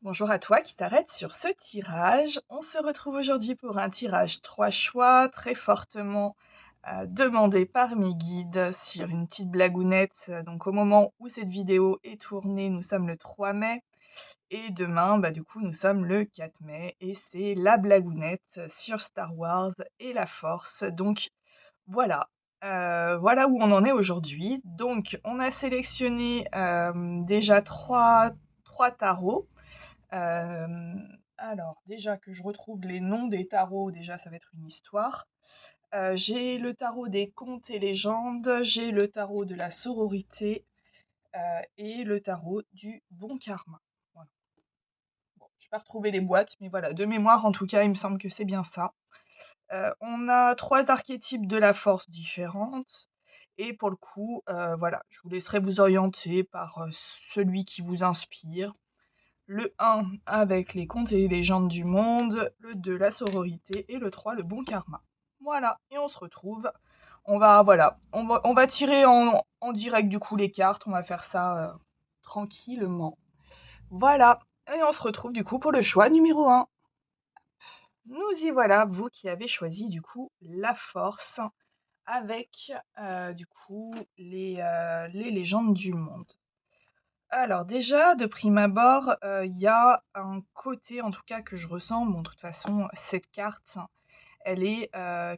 Bonjour à toi qui t'arrête sur ce tirage. On se retrouve aujourd'hui pour un tirage 3 choix très fortement demandé par mes guides sur une petite blagounette. Donc au moment où cette vidéo est tournée, nous sommes le 3 mai et demain, du coup, nous sommes le 4 mai et c'est la blagounette sur Star Wars et la Force. Donc voilà, voilà où on en est aujourd'hui. Donc on a sélectionné déjà trois tarots. Alors déjà que je retrouve les noms des tarots, déjà ça va être une histoire. J'ai le tarot des contes et légendes, j'ai le tarot de la sororité, et le tarot du bon karma. Voilà. Bon, j'ai pas retrouvé les boîtes, mais voilà, de mémoire en tout cas, il me semble que c'est bien ça. On a 3 archétypes de la force différentes et pour le coup, voilà, je vous laisserai vous orienter par, celui qui vous inspire. Le 1 avec les contes et légendes du monde, le 2 la sororité et le 3 le bon karma. Voilà, et on se retrouve. On va tirer en direct du coup les cartes, on va faire ça tranquillement. Voilà, et on se retrouve du coup pour le choix numéro 1. Nous y voilà, vous qui avez choisi du coup la force avec du coup les légendes du monde. Alors déjà, de prime abord, il y a un côté, en tout cas, que je ressens. Bon, de toute façon, cette carte, elle est,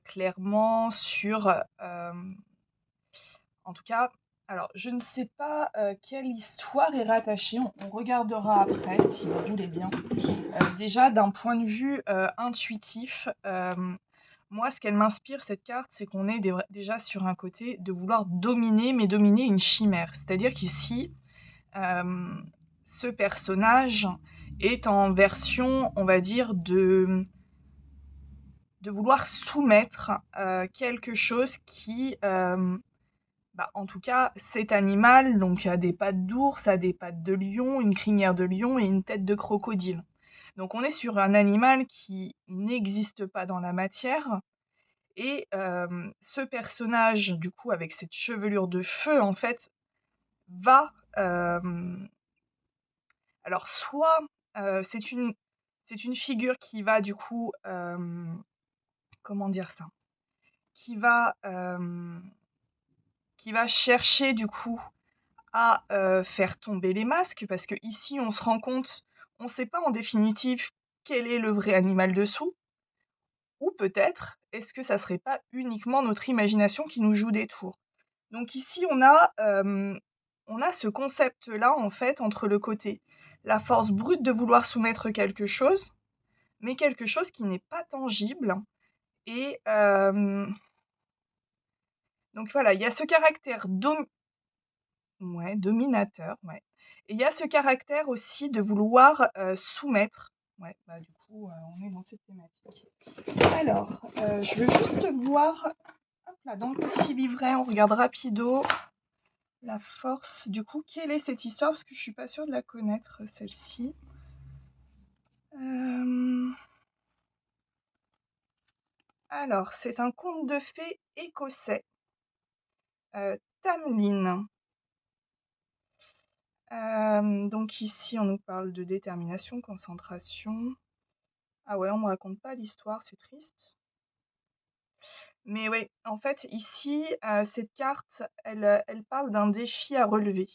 clairement sur, en tout cas, alors je ne sais pas, quelle histoire est rattachée. On regardera après, si vous voulez bien. Déjà, d'un point de vue, intuitif, moi, ce qu'elle m'inspire, cette carte, c'est qu'on est déjà sur un côté de vouloir dominer, mais dominer une chimère. C'est-à-dire qu'ici, ce personnage est en version, on va dire, de vouloir soumettre quelque chose qui, en tout cas, cet animal, donc a des pattes d'ours, a des pattes de lion, une crinière de lion et une tête de crocodile. Donc on est sur un animal qui n'existe pas dans la matière. Et ce personnage, du coup, avec cette chevelure de feu, en fait, va alors soit, c'est une figure qui va du coup, comment dire ça? Qui va, qui va chercher du coup à, faire tomber les masques parce qu'ici on se rend compte, on ne sait pas en définitive quel est le vrai animal dessous ou peut-être est-ce que ça serait pas uniquement notre imagination qui nous joue des tours? Donc ici on a ce concept-là en fait entre le côté, la force brute de vouloir soumettre quelque chose mais quelque chose qui n'est pas tangible. Et donc voilà, il y a ce caractère ouais, dominateur, ouais. Et il y a ce caractère aussi de vouloir soumettre. Ouais, du coup, on est dans cette thématique. Alors, je veux juste voir, hop là, dans le petit livret, on regarde rapido. La force, du coup, quelle est cette histoire? Parce que je suis pas sûre de la connaître, celle-ci. Alors, c'est un conte de fées écossais. Tamlin. Donc ici, on nous parle de détermination, concentration. Ah ouais, on me raconte pas l'histoire, c'est triste. Mais ouais, en fait, ici, cette carte, elle parle d'un défi à relever.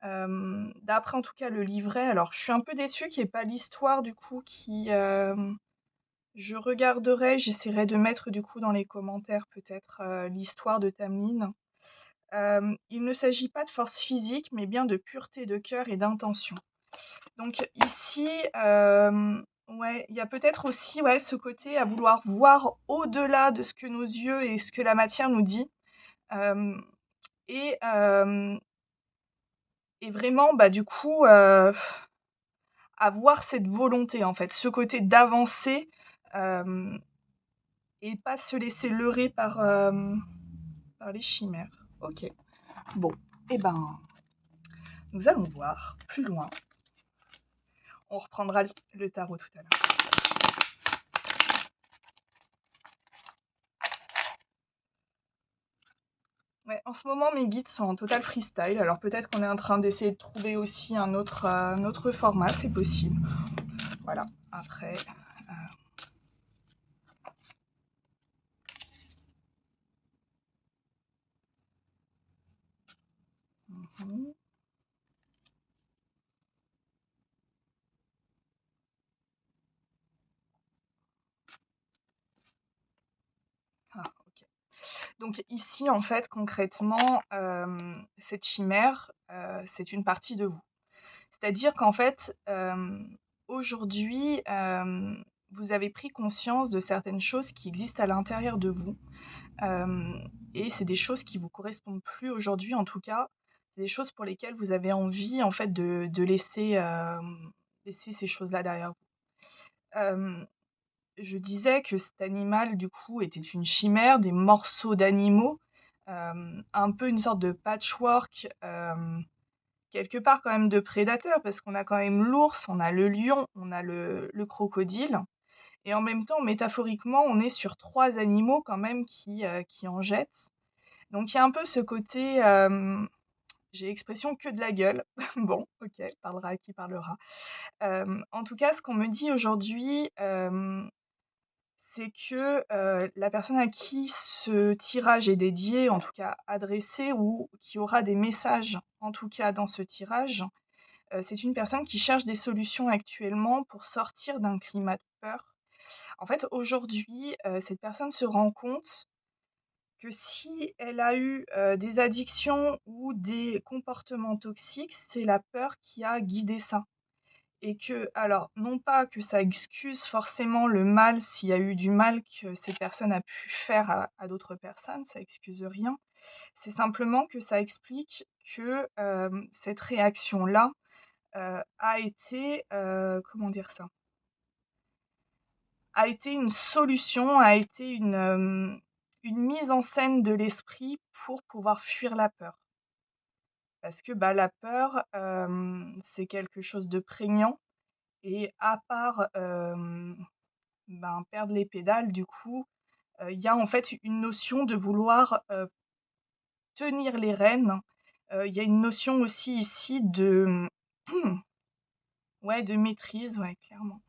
D'après en tout cas le livret, alors je suis un peu déçue qu'il y ait pas l'histoire du coup qui, je regarderai, j'essaierai de mettre du coup dans les commentaires peut-être, l'histoire de Tamlin. Il ne s'agit pas de force physique, mais bien de pureté de cœur et d'intention. Donc ici, ouais, il y a peut-être aussi, ouais, ce côté à vouloir voir au-delà de ce que nos yeux et ce que la matière nous dit. Hem et hem et vraiment, du coup, avoir cette volonté, en fait, ce côté d'avancer, hem et pas se laisser leurrer par les chimères. OK. Bon, et nous allons voir plus loin. On reprendra le tarot tout à l'heure. Ouais, en ce moment, mes guides sont en total freestyle. Alors peut-être qu'on est en train d'essayer de trouver aussi un autre format, c'est possible. Voilà, après... mhm. Ah, ok. Donc ici, en fait, concrètement, cette chimère, c'est une partie de vous. C'est-à-dire qu'en fait, aujourd'hui, vous avez pris conscience de certaines choses qui existent à l'intérieur de vous. Et c'est des choses qui vous correspondent plus aujourd'hui, en tout cas. C'est des choses pour lesquelles vous avez envie, en fait, de laisser ces choses-là derrière vous. Je disais que cet animal, du coup, était une chimère, des morceaux d'animaux, un peu une sorte de patchwork, quelque part quand même de prédateurs, parce qu'on a quand même l'ours, on a le lion, on a le crocodile, et en même temps, métaphoriquement, on est sur 3 animaux quand même qui en jettent. Donc il y a un peu ce côté, j'ai l'expression que de la gueule. Bon, OK, parlera à qui parlera. En tout cas, ce qu'on me dit aujourd'hui, c'est que, la personne à qui ce tirage est dédié, en tout cas adressé ou qui aura des messages, en tout cas dans ce tirage, c'est une personne qui cherche des solutions actuellement pour sortir d'un climat de peur. En fait, aujourd'hui, cette personne se rend compte que si elle a eu, des addictions ou des comportements toxiques, c'est la peur qui a guidé ça. Et que alors, non pas que ça excuse forcément le mal, s'il y a eu du mal que cette personne a pu faire à d'autres personnes, ça excuse rien. C'est simplement que ça explique que, cette réaction-là, a été, comment dire ça? A été une solution, a été une mise en scène de l'esprit pour pouvoir fuir la peur. Parce que, bah, la peur, c'est quelque chose de prégnant et à part, ben, perdre les pédales du coup, il y a en fait une notion de vouloir, tenir les rênes. Il y a une notion aussi ici de, ouais, de maîtrise, ouais, clairement.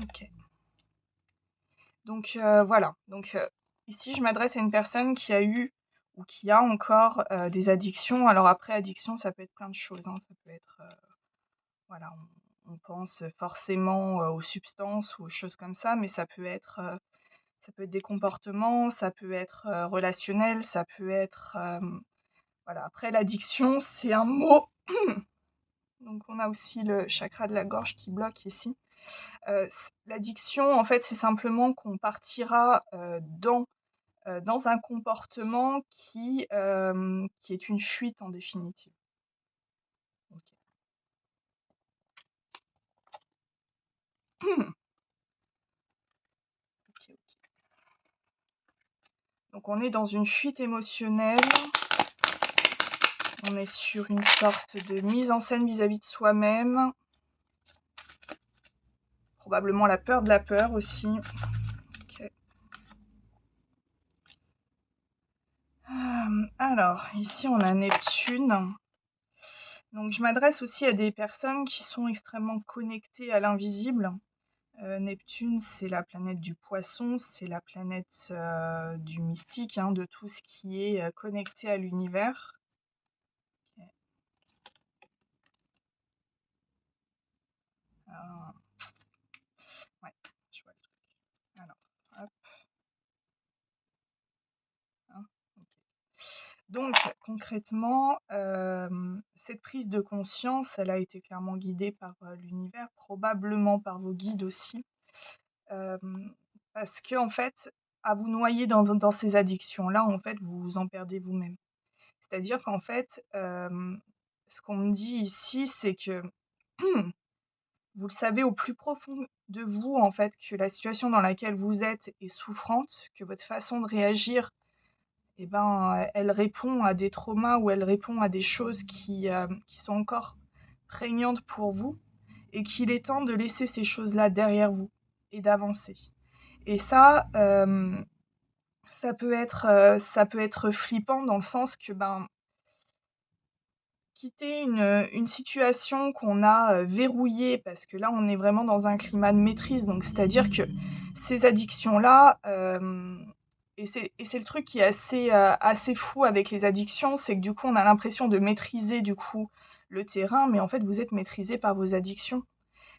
OK. Donc voilà, donc ici je m'adresse à une personne qui a eu ou qui a encore, des addictions. Alors après addiction, ça peut être plein de choses, hein. Ça peut être, voilà, on pense forcément, aux substances ou aux choses comme ça, mais ça peut être des comportements, ça peut être, relationnel, ça peut être, voilà. Après l'addiction, c'est un mot, donc on a aussi le chakra de la gorge qui bloque ici. L'addiction, en fait, c'est simplement qu'on partira, dans un comportement qui est une fuite en définitive. OK. OK, OK. Donc on est dans une fuite émotionnelle. On est sur une sorte de mise en scène vis-à-vis de soi-même. Probablement la peur de la peur aussi. OK. Alors, ici on a Neptune. Donc je m'adresse aussi à des personnes qui sont extrêmement connectées à l'invisible. Neptune, c'est la planète du poisson, c'est la planète, du mystique, hein, de tout ce qui est, connecté à l'univers. OK. Ah, ouais, je vois le truc. Alors, hop, hein, OK. Donc concrètement, cette prise de conscience, elle a été clairement guidée par, l'univers, probablement par vos guides aussi. Hem, Parce qu'en fait, à vous noyer dans ces addictions-là, en fait, vous vous en perdez vous-même. C'est-à-dire qu'en fait, ce qu'on me dit ici, c'est que vous le savez au plus profond de vous, en fait, que la situation dans laquelle vous êtes est souffrante, que votre façon de réagir, et ben, elle répond à des traumas ou elle répond à des choses qui sont encore prégnantes pour vous et qu'il est temps de laisser ces choses-là derrière vous et d'avancer. Et ça, ça peut être flippant dans le sens que, ben, quitter une situation qu'on a, verrouillée parce que là, on est vraiment dans un climat de maîtrise, donc c'est-à-dire que ces addictions-là, et c'est le truc qui est assez fou avec les addictions, c'est que du coup, on a l'impression de maîtriser du coup le terrain, mais en fait, vous êtes maîtrisé par vos addictions.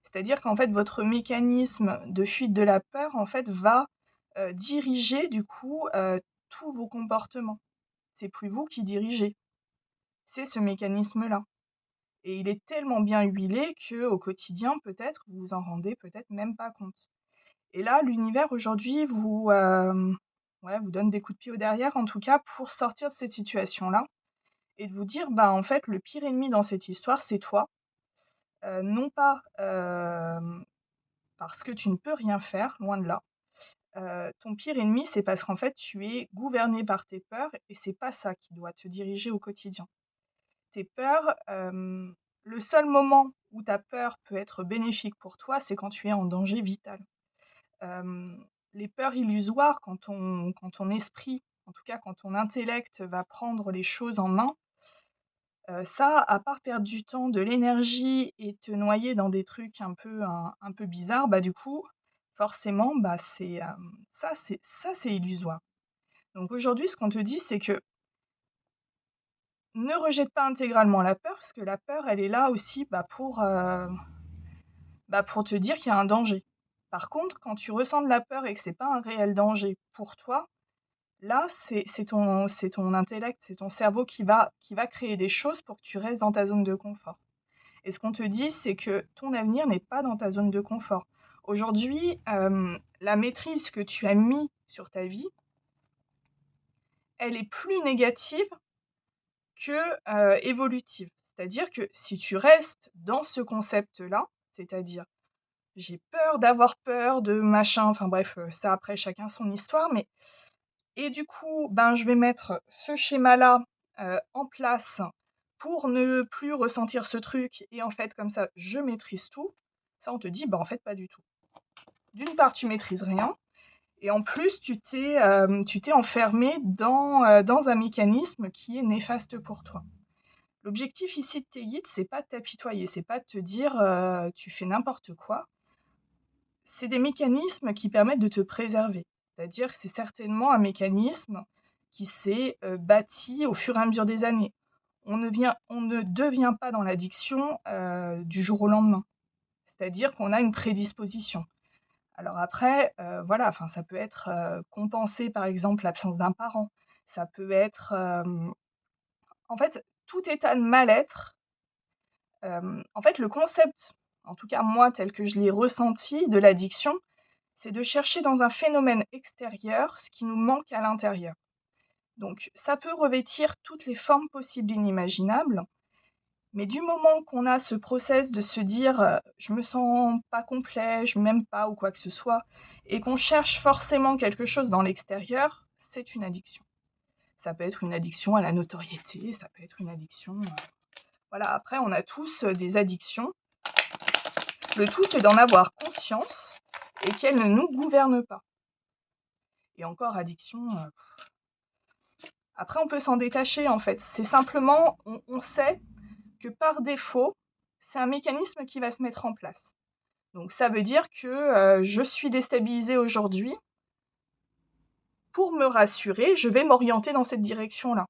C'est-à-dire qu'en fait, votre mécanisme de fuite de la peur, en fait, va, diriger du coup, tous vos comportements. C'est plus vous qui dirigez, c'est ce mécanisme-là. Et il est tellement bien huilé qu'au quotidien, peut-être, vous vous en rendez peut-être même pas compte. Et là, l'univers aujourd'hui ouais, vous donne des coups de pied au derrière, en tout cas, pour sortir de cette situation-là et de vous dire, bah, en fait, le pire ennemi dans cette histoire, c'est toi. Non pas parce que tu ne peux rien faire, loin de là. Ton pire ennemi, c'est parce qu'en fait, tu es gouverné par tes peurs et c'est pas ça qui doit te diriger au quotidien. Tes peurs, le seul moment où ta peur peut être bénéfique pour toi, c'est quand tu es en danger vital. Les peurs illusoires, quand ton esprit, en tout cas quand ton intellect va prendre les choses en main, ça, à part perdre du temps, de l'énergie et te noyer dans des trucs un peu bizarres, bah, du coup, forcément, bah, ça c'est illusoire. Donc aujourd'hui, ce qu'on te dit, c'est que ne rejette pas intégralement la peur, parce que la peur, elle est là aussi, pour te dire qu'il y a un danger. Par contre, quand tu ressens de la peur et que c'est pas un réel danger pour toi, là, c'est ton intellect, c'est ton cerveau qui va créer des choses pour que tu restes dans ta zone de confort. Et ce qu'on te dit, c'est que ton avenir n'est pas dans ta zone de confort. Aujourd'hui, la maîtrise que tu as mis sur ta vie, elle est plus négative que, évolutive. C'est-à-dire que si tu restes dans ce concept-là, c'est-à-dire: «J'ai peur d'avoir peur de machin», enfin bref, ça après chacun son histoire, mais et du coup, ben, je vais mettre ce schéma-là, en place pour ne plus ressentir ce truc et en fait comme ça je maîtrise tout. Ça on te dit: «Bah, en fait pas du tout». D'une part, tu maîtrises rien et en plus tu t'es enfermé dans un mécanisme qui est néfaste pour toi. L'objectif ici de tes guides, c'est pas de t'apitoyer, c'est pas de te dire, «Tu fais n'importe quoi». C'est des mécanismes qui permettent de te préserver. C'est-à-dire que c'est certainement un mécanisme qui s'est, bâti au fur et à mesure des années. On ne devient pas dans l'addiction, du jour au lendemain. C'est-à-dire qu'on a une prédisposition. Alors après, voilà, enfin ça peut être, compenser par exemple l'absence d'un parent. Ça peut être, en fait, tout état de mal-être. En fait, le concept, en tout cas moi tel que je l'ai ressenti de l'addiction, c'est de chercher dans un phénomène extérieur ce qui nous manque à l'intérieur. Donc ça peut revêtir toutes les formes possibles et inimaginables, mais du moment qu'on a ce process de se dire, «Je me sens pas complet, je m'aime pas» ou quoi que ce soit, et qu'on cherche forcément quelque chose dans l'extérieur, c'est une addiction. Ça peut être une addiction à la notoriété, ça peut être une addiction, voilà, après on a tous, des addictions. Le tout, c'est d'en avoir conscience et qu'elles ne nous gouvernent pas. Et encore addiction, après on peut s'en détacher en fait. C'est simplement, on sait que par défaut, c'est un mécanisme qui va se mettre en place. Donc ça veut dire que, je suis déstabilisée aujourd'hui. Pour me rassurer, je vais m'orienter dans cette direction-là.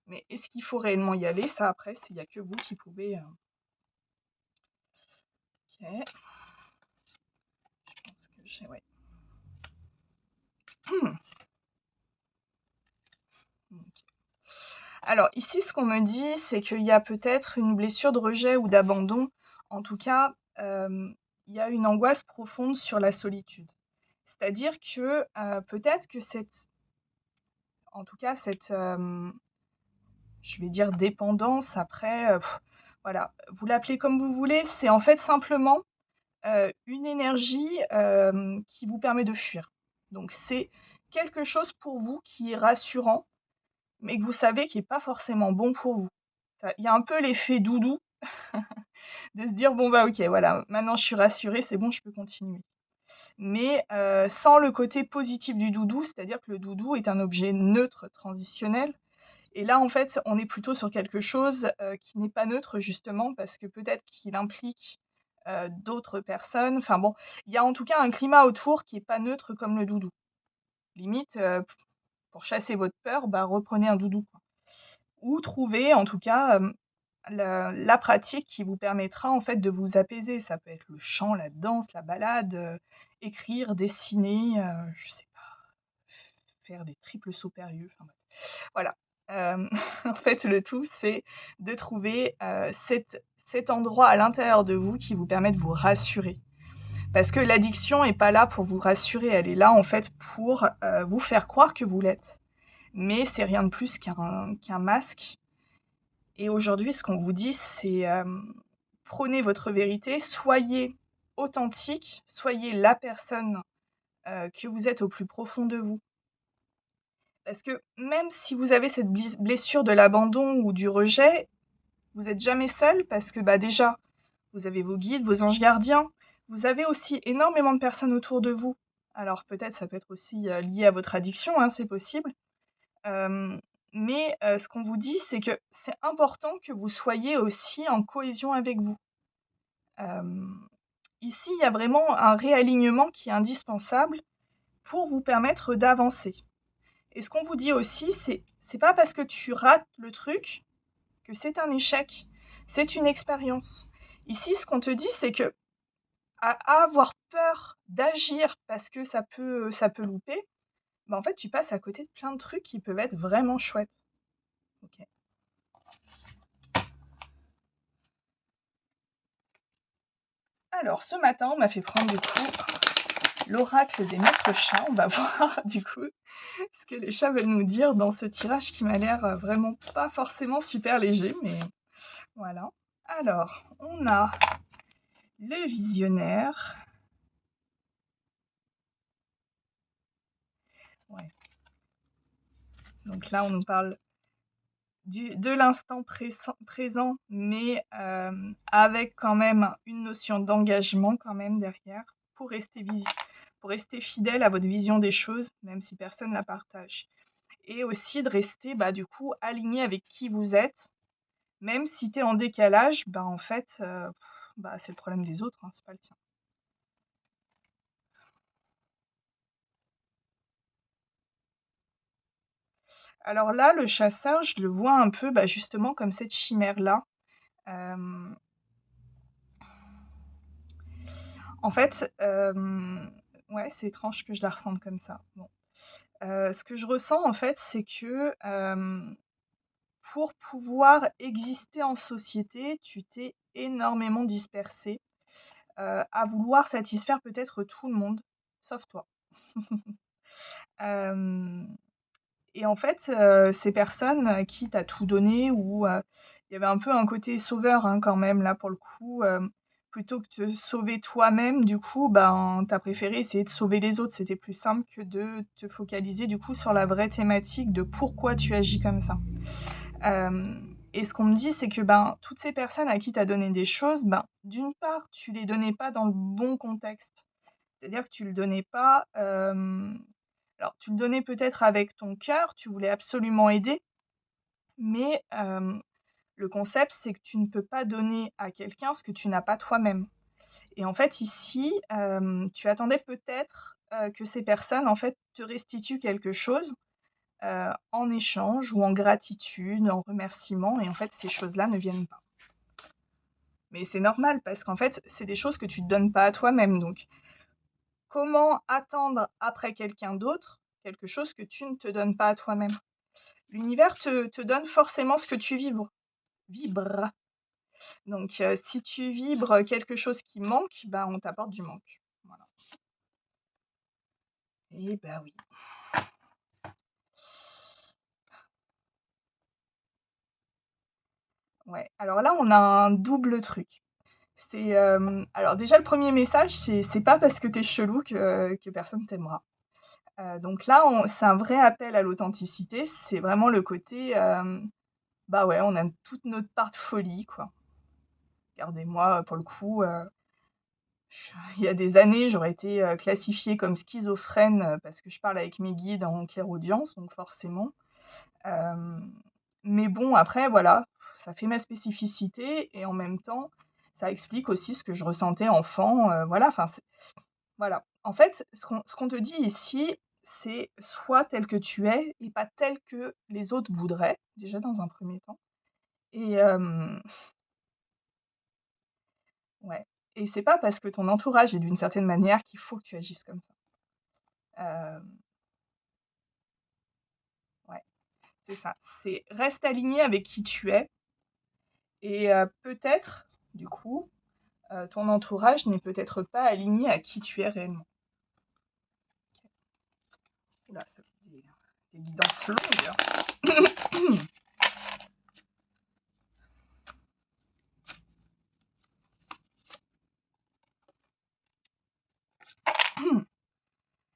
Mais est-ce qu'il faut réellement y aller? Ça après, il n'y a que vous qui pouvez, OK. Je pense que j'ai ouais. OK. Alors ici, ce qu'on me dit, c'est qu'il y a peut-être une blessure de rejet ou d'abandon. En tout cas, il y a une angoisse profonde sur la solitude. C'est-à-dire que, peut-être que en tout cas cette, je vais dire dépendance après, voilà, vous l'appelez comme vous voulez, c'est en fait simplement, une énergie, qui vous permet de fuir. Donc c'est quelque chose pour vous qui est rassurant, mais que vous savez qui est pas forcément bon pour vous. Ça il y a un peu l'effet doudou de se dire: «Bon, bah, OK, voilà, maintenant je suis rassurée, c'est bon, je peux continuer». mais sans le côté positif du doudou, c'est-à-dire que le doudou est un objet neutre transitionnel et là, en fait, on est plutôt sur quelque chose, qui n'est pas neutre justement parce que peut-être qu'il implique, d'autres personnes. Enfin bon, il y a en tout cas un climat autour qui est pas neutre comme le doudou. Limite, pour chasser votre peur, bah, reprenez un doudou, quoi. Ou trouvez en tout cas, la pratique qui vous permettra en fait de vous apaiser. Ça peut être le chant, la danse, la balade, écrire, dessiner, je sais pas, faire des triples sauts périlleux, enfin bref. Voilà. En fait, le tout, c'est de trouver, cet endroit à l'intérieur de vous qui vous permet de vous rassurer. Parce que l'addiction est pas là pour vous rassurer, elle est là en fait pour, vous faire croire que vous l'êtes. Mais c'est rien de plus qu'un masque et aujourd'hui, ce qu'on vous dit, c'est, prônez votre vérité, soyez authentique, soyez la personne, que vous êtes au plus profond de vous. Parce que même si vous avez cette blessure de l'abandon ou du rejet, vous n'êtes jamais seul parce que, bah, déjà, vous avez vos guides, vos anges gardiens. Vous avez aussi énormément de personnes autour de vous. Alors peut-être, ça peut être aussi, lié à votre addiction, hein, c'est possible. Hem, mais ce qu'on vous dit, c'est que c'est important que vous soyez aussi en cohésion avec vous. Hem, ici, il y a vraiment un réalignement qui est indispensable pour vous permettre d'avancer. Et ce qu'on vous dit aussi, c'est pas parce que tu rates le truc que c'est un échec, c'est une expérience. Ici, ce qu'on te dit, c'est que à avoir peur d'agir parce que ça peut louper, bah, en fait, tu passes à côté de plein de trucs qui peuvent être vraiment chouettes. OK. Alors ce matin, on m'a fait prendre du coup l'oracle des maîtres chats. On va voir du coup ce que les chats veulent nous dire dans ce tirage qui m'a l'air, vraiment pas forcément super léger, mais voilà. Alors, on a le visionnaire. Ouais. Donc là, on nous parle de l'instant présent, mais avec quand même une notion d'engagement quand même derrière pour rester fidèle à votre vision des choses, même si personne ne la partage. Et aussi de rester, bah, du coup, aligné avec qui vous êtes, même si tu es en décalage, bah, en fait, bah, c'est le problème des autres, hein, c'est pas le tien. Alors là, le chasseur, je le vois un peu, bah, justement comme cette chimère-là. Hem, en fait, ouais, c'est étrange que je la ressente comme ça. Bon, ce que je ressens, en fait, c'est que, pour pouvoir exister en société, tu t'es énormément dispersé, à vouloir satisfaire peut-être tout le monde, sauf toi. Hem et en fait, ces personnes à qui tu as tout donné ou il y avait un peu un côté sauveur, hein, quand même là pour le coup, plutôt que de te sauver toi-même du coup, ben, tu as préféré essayer de sauver les autres. C'était plus simple que de te focaliser du coup sur la vraie thématique de pourquoi tu agis comme ça. Et ce qu'on me dit, c'est que, ben, toutes ces personnes à qui tu as donné des choses, ben, d'une part, tu les donnais pas dans le bon contexte. C'est-à-dire que tu le donnais pas, alors tu le donnais peut-être avec ton cœur, tu voulais absolument aider, mais le concept, c'est que tu ne peux pas donner à quelqu'un ce que tu n'as pas toi-même. Et en fait, ici, tu attendais peut-être, que ces personnes, en fait, te restituent quelque chose, en échange ou en gratitude, en remerciement et en fait, ces choses-là ne viennent pas. Mais c'est normal parce qu'en fait, c'est des choses que tu ne te donnes pas à toi-même donc comment attendre après quelqu'un d'autre quelque chose que tu ne te donnes pas à toi-même? L'univers te donne forcément ce que tu vibres. Donc si tu vibres quelque chose qui manque, bah, on t'apporte du manque. Voilà. Et bah, oui. Ouais, alors là, on a un double truc. C'est, alors déjà le premier message, c'est pas parce que tu es chelou que personne t'aimera. Donc là, on c'est un vrai appel à l'authenticité, c'est vraiment le côté, bah, ouais, on a toute notre part de folie, quoi. Regardez-moi, pour le coup, Il y a des années, j'aurais été, classifiée comme schizophrène, parce que je parle avec mes guides en clairaudience, donc forcément. Hem, mais bon, après voilà, ça fait ma spécificité et en même temps, ça explique aussi ce que je ressentais enfant, voilà, enfin, voilà. En fait, ce qu'on te dit ici, c'est sois tel que tu es et pas tel que les autres voudraient, déjà dans un premier temps et ouais et c'est pas parce que ton entourage est d'une certaine manière qu'il faut que tu agisses comme ça. Hem, ouais, c'est ça. C'est reste aligné avec qui tu es et peut-être, du coup, ton entourage n'est peut-être pas aligné à qui tu es réellement. Ouh là, ça fait des guidances longues.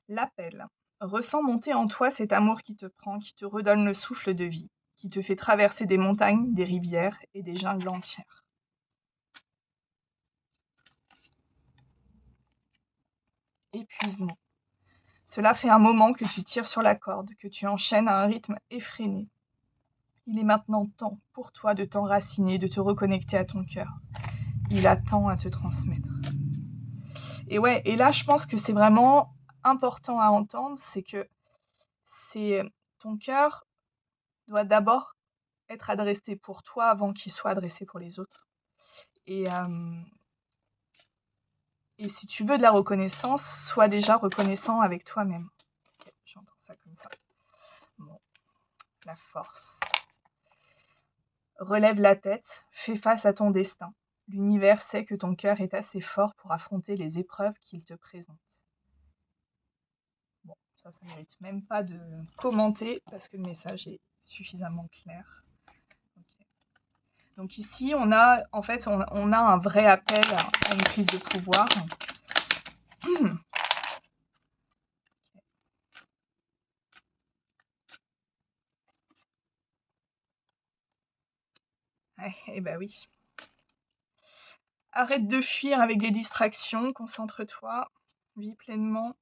L'appel. Ressens monter en toi cet amour qui te prend, qui te redonne le souffle de vie, qui te fait traverser des montagnes, des rivières et des jungles entières. Épuisement. Cela fait un moment que tu tires sur la corde, que tu enchaînes à un rythme effréné. Il est maintenant temps pour toi de t'enraciner, de te reconnecter à ton cœur. Il a tant à te transmettre. Et ouais, et là, je pense que c'est vraiment important à entendre, c'est que c'est ton cœur doit d'abord être adressé pour toi avant qu'il soit adressé pour les autres. Et, et si tu veux de la reconnaissance, sois déjà reconnaissant avec toi-même. Ok, j'entends ça comme ça. Bon, la force. Relève la tête, fais face à ton destin. L'univers sait que ton cœur est assez fort pour affronter les épreuves qu'il te présente. Bon, ça mérite même pas de commenter parce que le message est suffisamment clair. Ok. Donc ici, on a en fait, on a un vrai appel à une prise de pouvoir. Ouais, eh ben oui. Arrête de fuir avec des distractions, concentre-toi, vis pleinement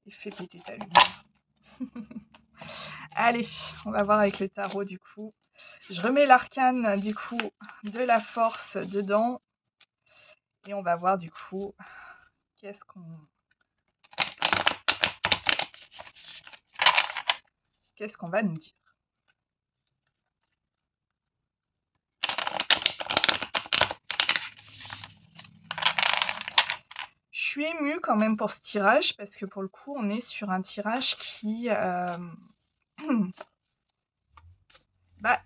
et fais péter ta lumière. Allez, on va voir avec le tarot du coup. Je remets l'arcane du coup de la force dedans et on va voir du coup qu'est-ce qu'on va nous dire. Je suis émue quand même pour ce tirage parce que pour le coup on est sur un tirage qui bah,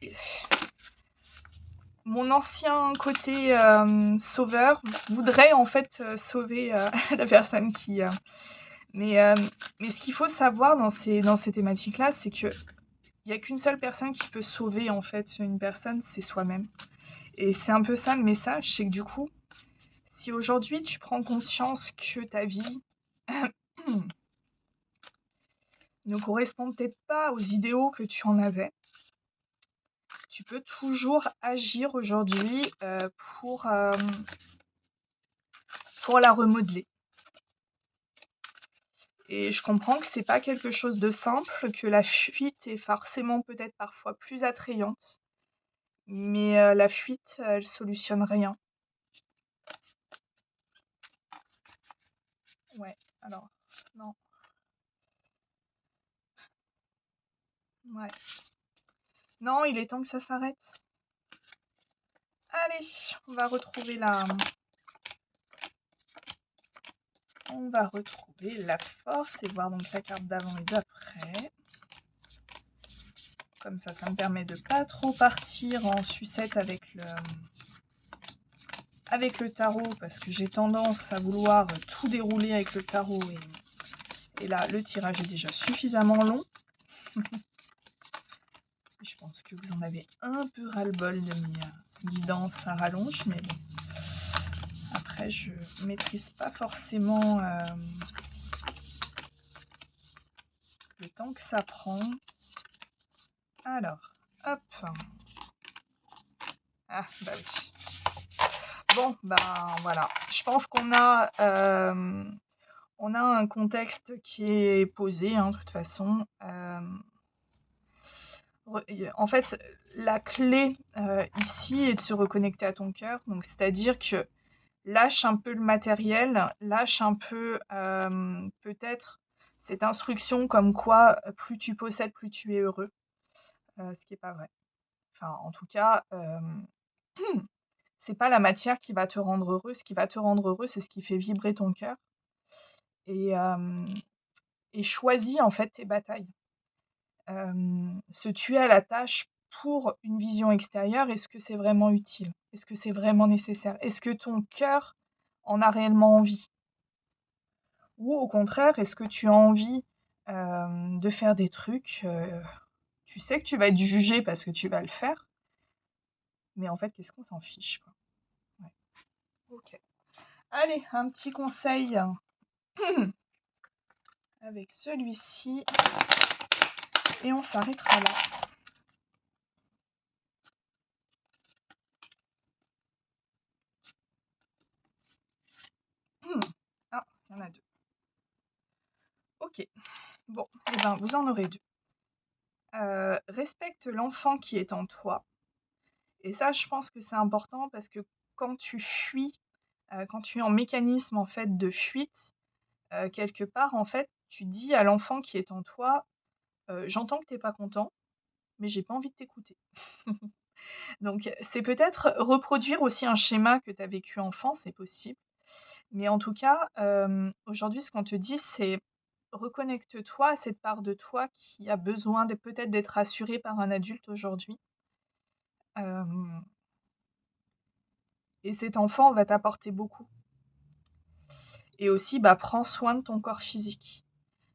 mon ancien côté sauveur voudrait en fait sauver la personne qui mais, mais ce qu'il faut savoir dans ces thématiques-là, c'est qu'il n'y a qu'une seule personne qui peut sauver en fait une personne, c'est soi-même. Et c'est un peu ça le message, c'est que du coup, si aujourd'hui tu prends conscience que ta vie ne correspond peut-être pas aux idéaux que tu en avais, tu peux toujours agir aujourd'hui pour la remodeler. Et je comprends que c'est pas quelque chose de simple, que la fuite est forcément peut-être parfois plus attrayante, mais la fuite, elle solutionne rien. Ouais, alors non, ouais. Non, il est temps que ça s'arrête. Allez, on va retrouver la force et voir donc la carte d'avant et d'après. Comme ça me permet de pas trop partir en sucette avec le tarot parce que j'ai tendance à vouloir tout dérouler avec le tarot et là le tirage est déjà suffisamment long. Je pense que vous en avez un peu ras-le-bol de mes guidances à rallonge, mais bon. Après, je maîtrise pas forcément le temps que ça prend. Alors, hop. Ah, bah oui. Bon, ben voilà. Je pense qu'on a un contexte qui est posé, hein, de toute façon. En fait, la clé ici est de se reconnecter à ton cœur. Donc, c'est-à-dire que lâche un peu le matériel, lâche un peu peut-être cette instruction comme quoi plus tu possèdes, plus tu es heureux, ce qui n'est pas vrai. Enfin, en tout cas, c'est pas la matière qui va te rendre heureux. Ce qui va te rendre heureux, c'est ce qui fait vibrer ton cœur. Et, choisis en fait tes batailles. Se tuer à la tâche pour une vision extérieure, est-ce que c'est vraiment utile? Est-ce que c'est vraiment nécessaire? Est-ce que ton cœur en a réellement envie? Ou au contraire, est-ce que tu as envie, de faire des trucs, tu sais que tu vas être jugé parce que tu vas le faire, mais en fait, qu'est-ce qu'on s'en fiche, quoi? Ouais, OK. Allez, un petit conseil avec celui-ci et on s'arrêtera là. Ah, il y en a 2. OK. Bon, eh ben, vous en aurez 2. Respecte l'enfant qui est en toi et ça, je pense que c'est important parce que quand tu fuis, quand tu es en mécanisme, en fait, de fuite, quelque part, en fait, tu dis à l'enfant qui est en toi: «J'entends que tu es pas content, mais j'ai pas envie de t'écouter». Donc c'est peut-être reproduire aussi un schéma que tu as vécu enfant, c'est possible. Mais en tout cas, aujourd'hui, ce qu'on te dit, c'est: reconnecte-toi à cette part de toi qui a besoin de peut-être d'être rassurée par un adulte aujourd'hui. Hem Et cet enfant va t'apporter beaucoup. Et aussi, bah, prends soin de ton corps physique.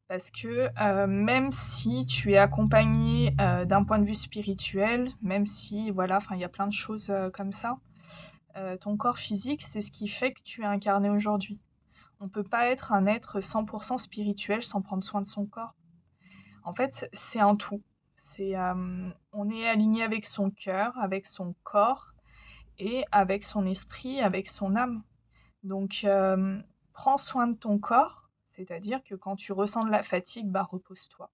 Parce que, même si tu es accompagné, d'un point de vue spirituel, même si voilà, enfin, il y a plein de choses, comme ça, ton corps physique, c'est ce qui fait que tu es incarné aujourd'hui. On peut pas être un être 100 spirituel sans prendre soin de son corps. En fait, c'est un tout. On est aligné avec son cœur, avec son corps et avec son esprit, avec son âme. Donc, prends soin de ton corps, c'est-à-dire que quand tu ressens de la fatigue, bah, repose-toi.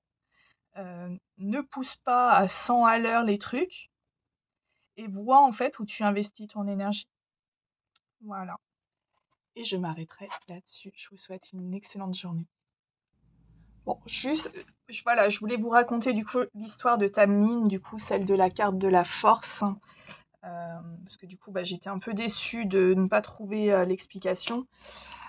Ne pousse pas à 100 à l'heure les trucs et vois en fait où tu investis ton énergie. Voilà. Et je m'arrêterai là-dessus. Je vous souhaite une excellente journée. Bon, juste, voilà, je voulais vous raconter du coup l'histoire de Tamlin, du coup celle de la carte de la force, parce que du coup, bah, j'étais un peu déçue de ne pas trouver l'explication.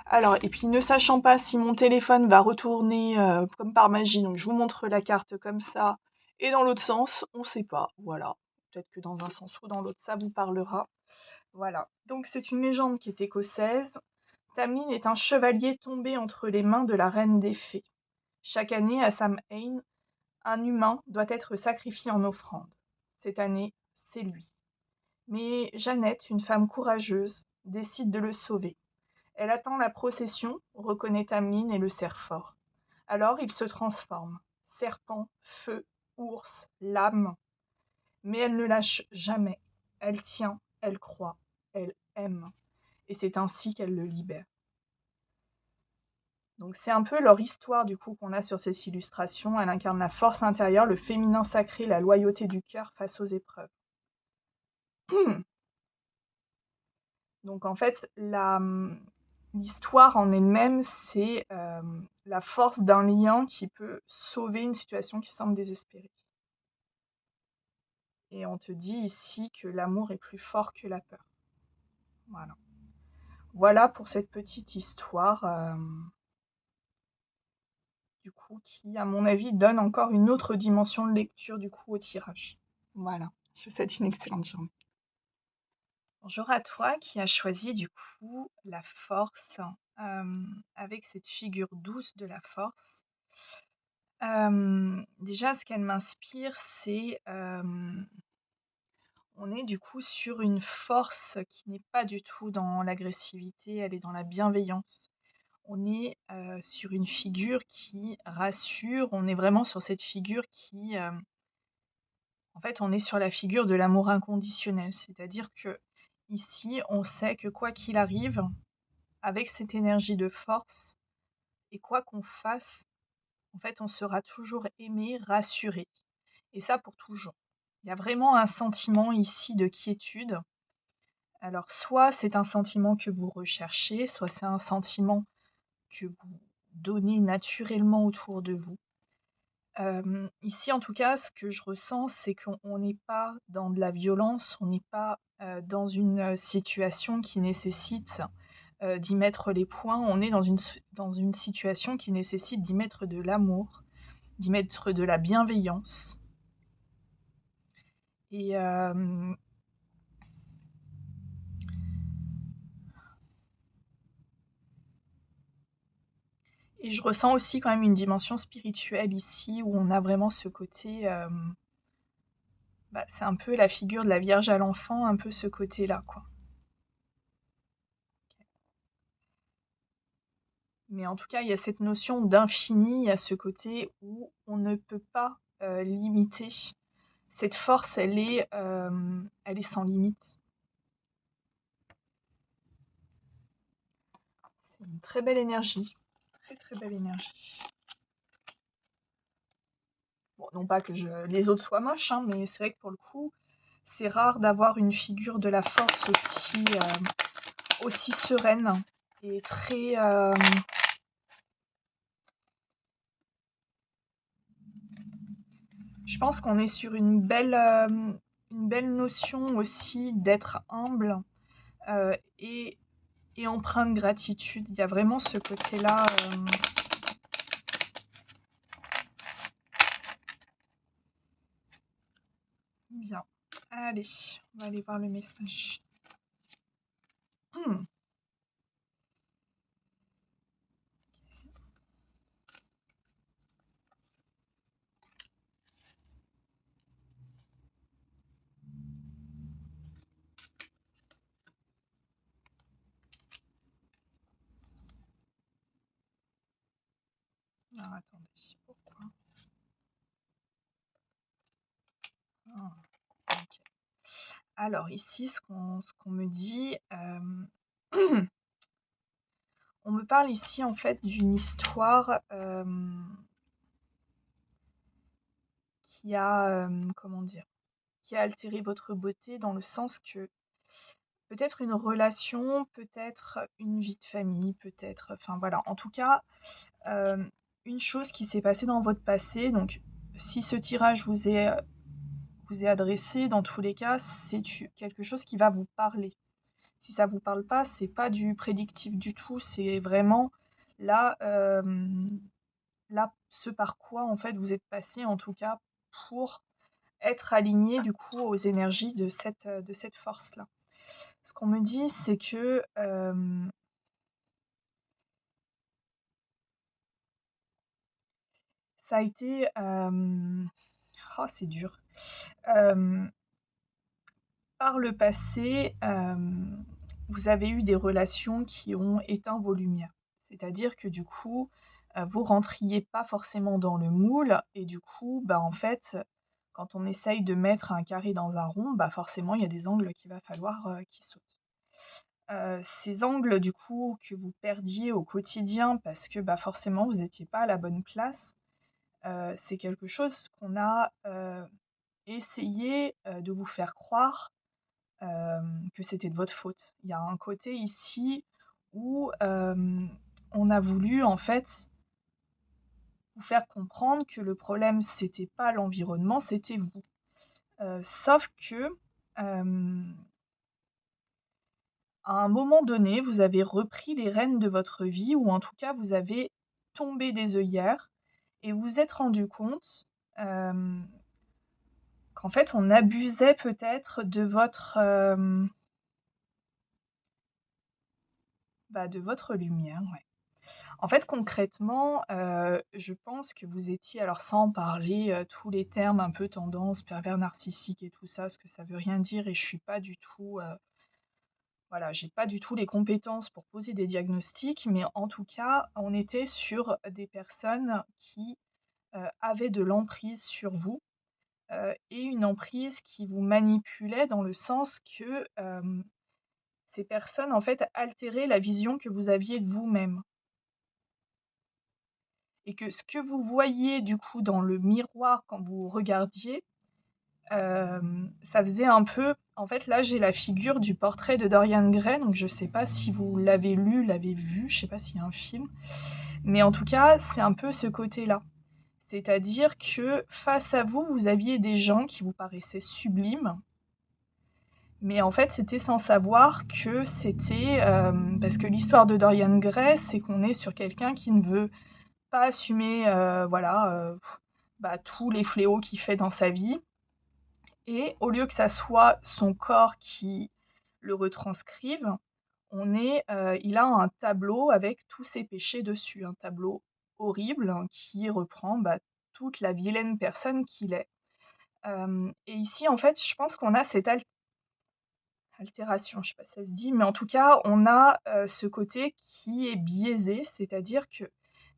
Alors, et puis ne sachant pas si mon téléphone va retourner comme par magie, donc je vous montre la carte comme ça, et dans l'autre sens, on ne sait pas. Voilà. Peut-être que dans un sens ou dans l'autre, ça vous parlera. Voilà. Donc c'est une légende qui est écossaise. Tamlin est un chevalier tombé entre les mains de la reine des fées. Chaque année, à Samhain, un humain doit être sacrifié en offrande. Cette année, c'est lui. Mais Jeannette, une femme courageuse, décide de le sauver. Elle attend la procession, reconnaît Tamlin et le serre fort. Alors il se transforme. Serpent, feu, ours, lame. Mais elle ne lâche jamais. Elle tient, elle croit, elle aime. Et c'est ainsi qu'elle le libère. Donc c'est un peu leur histoire du coup qu'on a sur cette illustration. Elle incarne la force intérieure, le féminin sacré, la loyauté du cœur face aux épreuves. Donc en fait, l'histoire en elle-même, c'est la force d'un lien qui peut sauver une situation qui semble désespérée. Et on te dit ici que l'amour est plus fort que la peur. Voilà. Voilà pour cette petite histoire, du coup, qui, à mon avis, donne encore une autre dimension de lecture du coup au tirage. Voilà. Je vous souhaite une excellente journée. Bonjour à toi qui as choisi du coup la force avec cette figure douce de la force. Déjà, ce qu'elle m'inspire, c'est on est du coup sur une force qui n'est pas du tout dans l'agressivité, elle est dans la bienveillance. On est sur une figure qui rassure, on est vraiment sur cette figure qui, en fait, on est sur la figure de l'amour inconditionnel. C'est-à-dire que ici, on sait que quoi qu'il arrive, avec cette énergie de force et quoi qu'on fasse, en fait, on sera toujours aimé, rassuré et ça pour toujours. Il y a vraiment un sentiment ici de quiétude. Alors soit c'est un sentiment que vous recherchez, soit c'est un sentiment que vous donnez naturellement autour de vous. Ici, en tout cas, ce que je ressens, c'est qu'on n'est pas dans de la violence, on n'est pas, dans une, situation qui nécessite, d'y mettre les points. On est dans une situation qui nécessite d'y mettre de l'amour, d'y mettre de la bienveillance et je ressens aussi quand même une dimension spirituelle ici où on a vraiment ce côté, bah, c'est un peu la figure de la Vierge à l'enfant, un peu ce côté-là, quoi. Mais en tout cas, il y a cette notion d'infini, il y a ce côté où on ne peut pas, limiter. Cette force, elle est sans limite. C'est une très belle énergie, très, très belle énergie. Bon, non pas que les autres soient moches, hein, mais c'est vrai que pour le coup, c'est rare d'avoir une figure de la force aussi sereine et très, je pense qu'on est sur une belle notion aussi d'être humble, heu et empreint de gratitude. Il y a vraiment ce côté-là, bien. Allez, on va aller voir le message. Mmh. Alors attendez, pourquoi? Ah, OK. Alors ici, ce qu'on me dit, on me parle ici en fait d'une histoire, qui a, comment dire? Qui a altéré votre beauté dans le sens que peut-être une relation, peut-être une vie de famille, peut-être enfin voilà. En tout cas, une chose qui s'est passée dans votre passé, donc si ce tirage vous est adressé, dans tous les cas, c'est quelque chose qui va vous parler. Si ça vous parle pas, c'est pas du prédictif du tout, c'est vraiment là, là, ce par quoi en fait vous êtes passé, en tout cas pour être aligné du coup aux énergies de cette force-là. Ce qu'on me dit, c'est que, ça a été, oh c'est dur. Hem, Par le passé, vous avez eu des relations qui ont éteint vos lumières. C'est-à-dire que du coup, vous rentriez pas forcément dans le moule et du coup, bah, en fait, quand on essaye de mettre un carré dans un rond, bah, forcément il y a des angles qu'il va falloir, qui sautent. Ces angles du coup que vous perdiez au quotidien parce que, bah, forcément vous étiez pas à la bonne place, c'est quelque chose qu'on a, essayé, de vous faire croire que c'était de votre faute. Il y a un côté ici où, on a voulu en fait vous faire comprendre que le problème c'était pas l'environnement, c'était vous. Sauf que, hem, à un moment donné, vous avez repris les rênes de votre vie ou en tout cas vous avez tombé des œillères et vous vous êtes rendu compte, hem, qu'en fait on abusait peut-être de votre, bah, de votre lumière, ouais. En fait, concrètement, je pense que vous étiez alors sans parler, tous les termes un peu tendance, pervers narcissique et tout ça, ce que ça veut rien dire et je suis pas du tout, voilà, j'ai pas du tout les compétences pour poser des diagnostics, mais en tout cas, on était sur des personnes qui, avaient de l'emprise sur vous, et une emprise qui vous manipulait dans le sens que, ces personnes, en fait, altéraient la vision que vous aviez de vous-même et que ce que vous voyiez, du coup, dans le miroir quand vous regardiez, ça faisait un peu en fait, là, j'ai la figure du Portrait de Dorian Gray, donc je sais pas si vous l'avez lu, l'avez vu, je sais pas s'il y a un film, mais en tout cas, c'est un peu ce côté-là. C'est-à-dire que face à vous, vous aviez des gens qui vous paraissaient sublimes, mais en fait, c'était sans savoir que c'était, parce que l'histoire de Dorian Gray, c'est qu'on est sur quelqu'un qui ne veut pas assumer, voilà, bah, tous les fléaux qu'il fait dans sa vie et au lieu que ça soit son corps qui le retranscrive, il a un tableau avec tous ses péchés dessus, un tableau horrible qui reprend, bah, toute la vilaine personne qu'il est. Et ici, en fait, je pense qu'on a cette altération, je sais pas si ça se dit, mais en tout cas, on a, ce côté qui est biaisé, c'est-à-dire que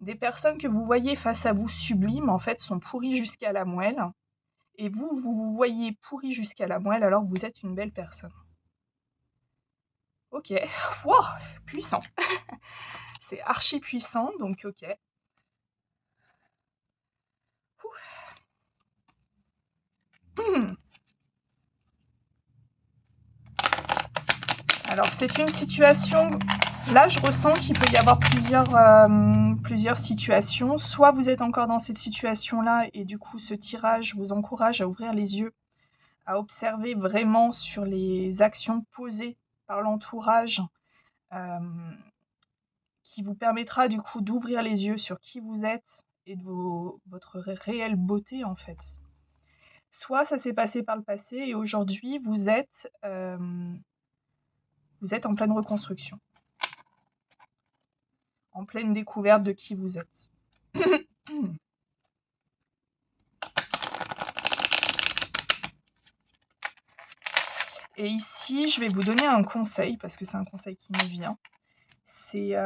des personnes que vous voyez face à vous sublimes, en fait, sont pourries jusqu'à la moelle et vous, vous vous voyez pourri jusqu'à la moelle alors que vous êtes une belle personne. OK, waouh, puissant. C'est archi puissant, donc OK. Alors c'est une situation, là je ressens qu'il peut y avoir plusieurs situations. Soit vous êtes encore dans cette situation-là et du coup ce tirage vous encourage à ouvrir les yeux, à observer vraiment sur les actions posées par l'entourage, qui vous permettra du coup d'ouvrir les yeux sur qui vous êtes et de votre réelle beauté en fait. Soit ça s'est passé par le passé et aujourd'hui vous êtes en pleine reconstruction, en pleine découverte de qui vous êtes. Et ici, je vais vous donner un conseil, parce que c'est un conseil qui me vient. C'est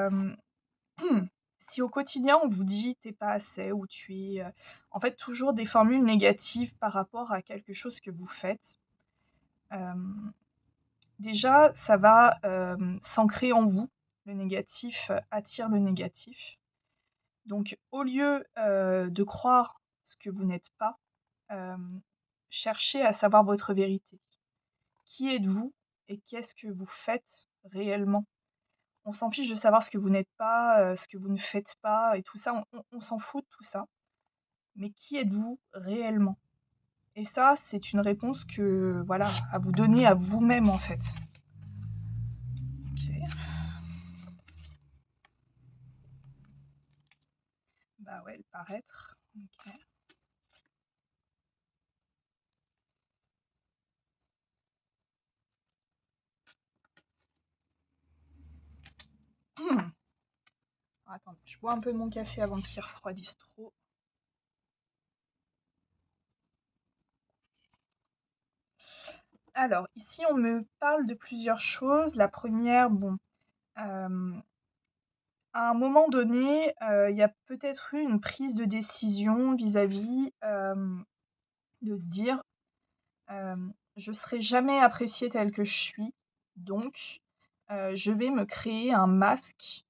si au quotidien on vous dit t'es pas assez ou tu es, en fait toujours des formules négatives par rapport à quelque chose que vous faites. Déjà, ça va s'ancrer en vous. Le négatif attire le négatif. Donc, au lieu de croire ce que vous n'êtes pas, cherchez à savoir votre vérité. Qui êtes-vous et qu'est-ce que vous faites réellement? On s'en fiche de savoir ce que vous n'êtes pas, ce que vous ne faites pas et tout ça, on s'en fout de tout ça. Mais qui êtes-vous réellement? Et ça, c'est une réponse que, voilà, à vous donner à vous-même en fait. Ok. Bah ouais, le paraître. Ok. Attends, je bois un peu mon café avant qu'il refroidisse trop. Alors, ici, on me parle de plusieurs choses. La première, bon, à un moment donné, il y a peut-être eu une prise de décision vis-à-vis de se dire je serai jamais appréciée telle que je suis, donc je vais me créer un masque.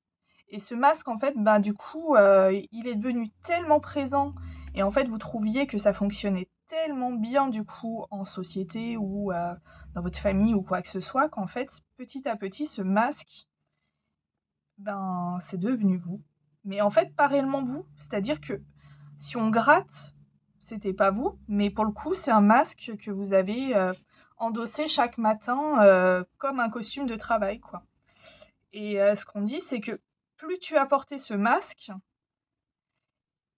Et ce masque, en fait, bah, du coup, il est devenu tellement présent et en fait, vous trouviez que ça fonctionnait tellement bien, du coup, en société ou dans votre famille ou quoi que ce soit, qu'en fait, petit à petit, ce masque, ben, c'est devenu vous. Mais en fait, pas réellement vous. C'est-à-dire que si on gratte, c'était pas vous, mais pour le coup, c'est un masque que vous avez endossé chaque matin comme un costume de travail, quoi. Et ce qu'on dit, c'est que plus tu as porté ce masque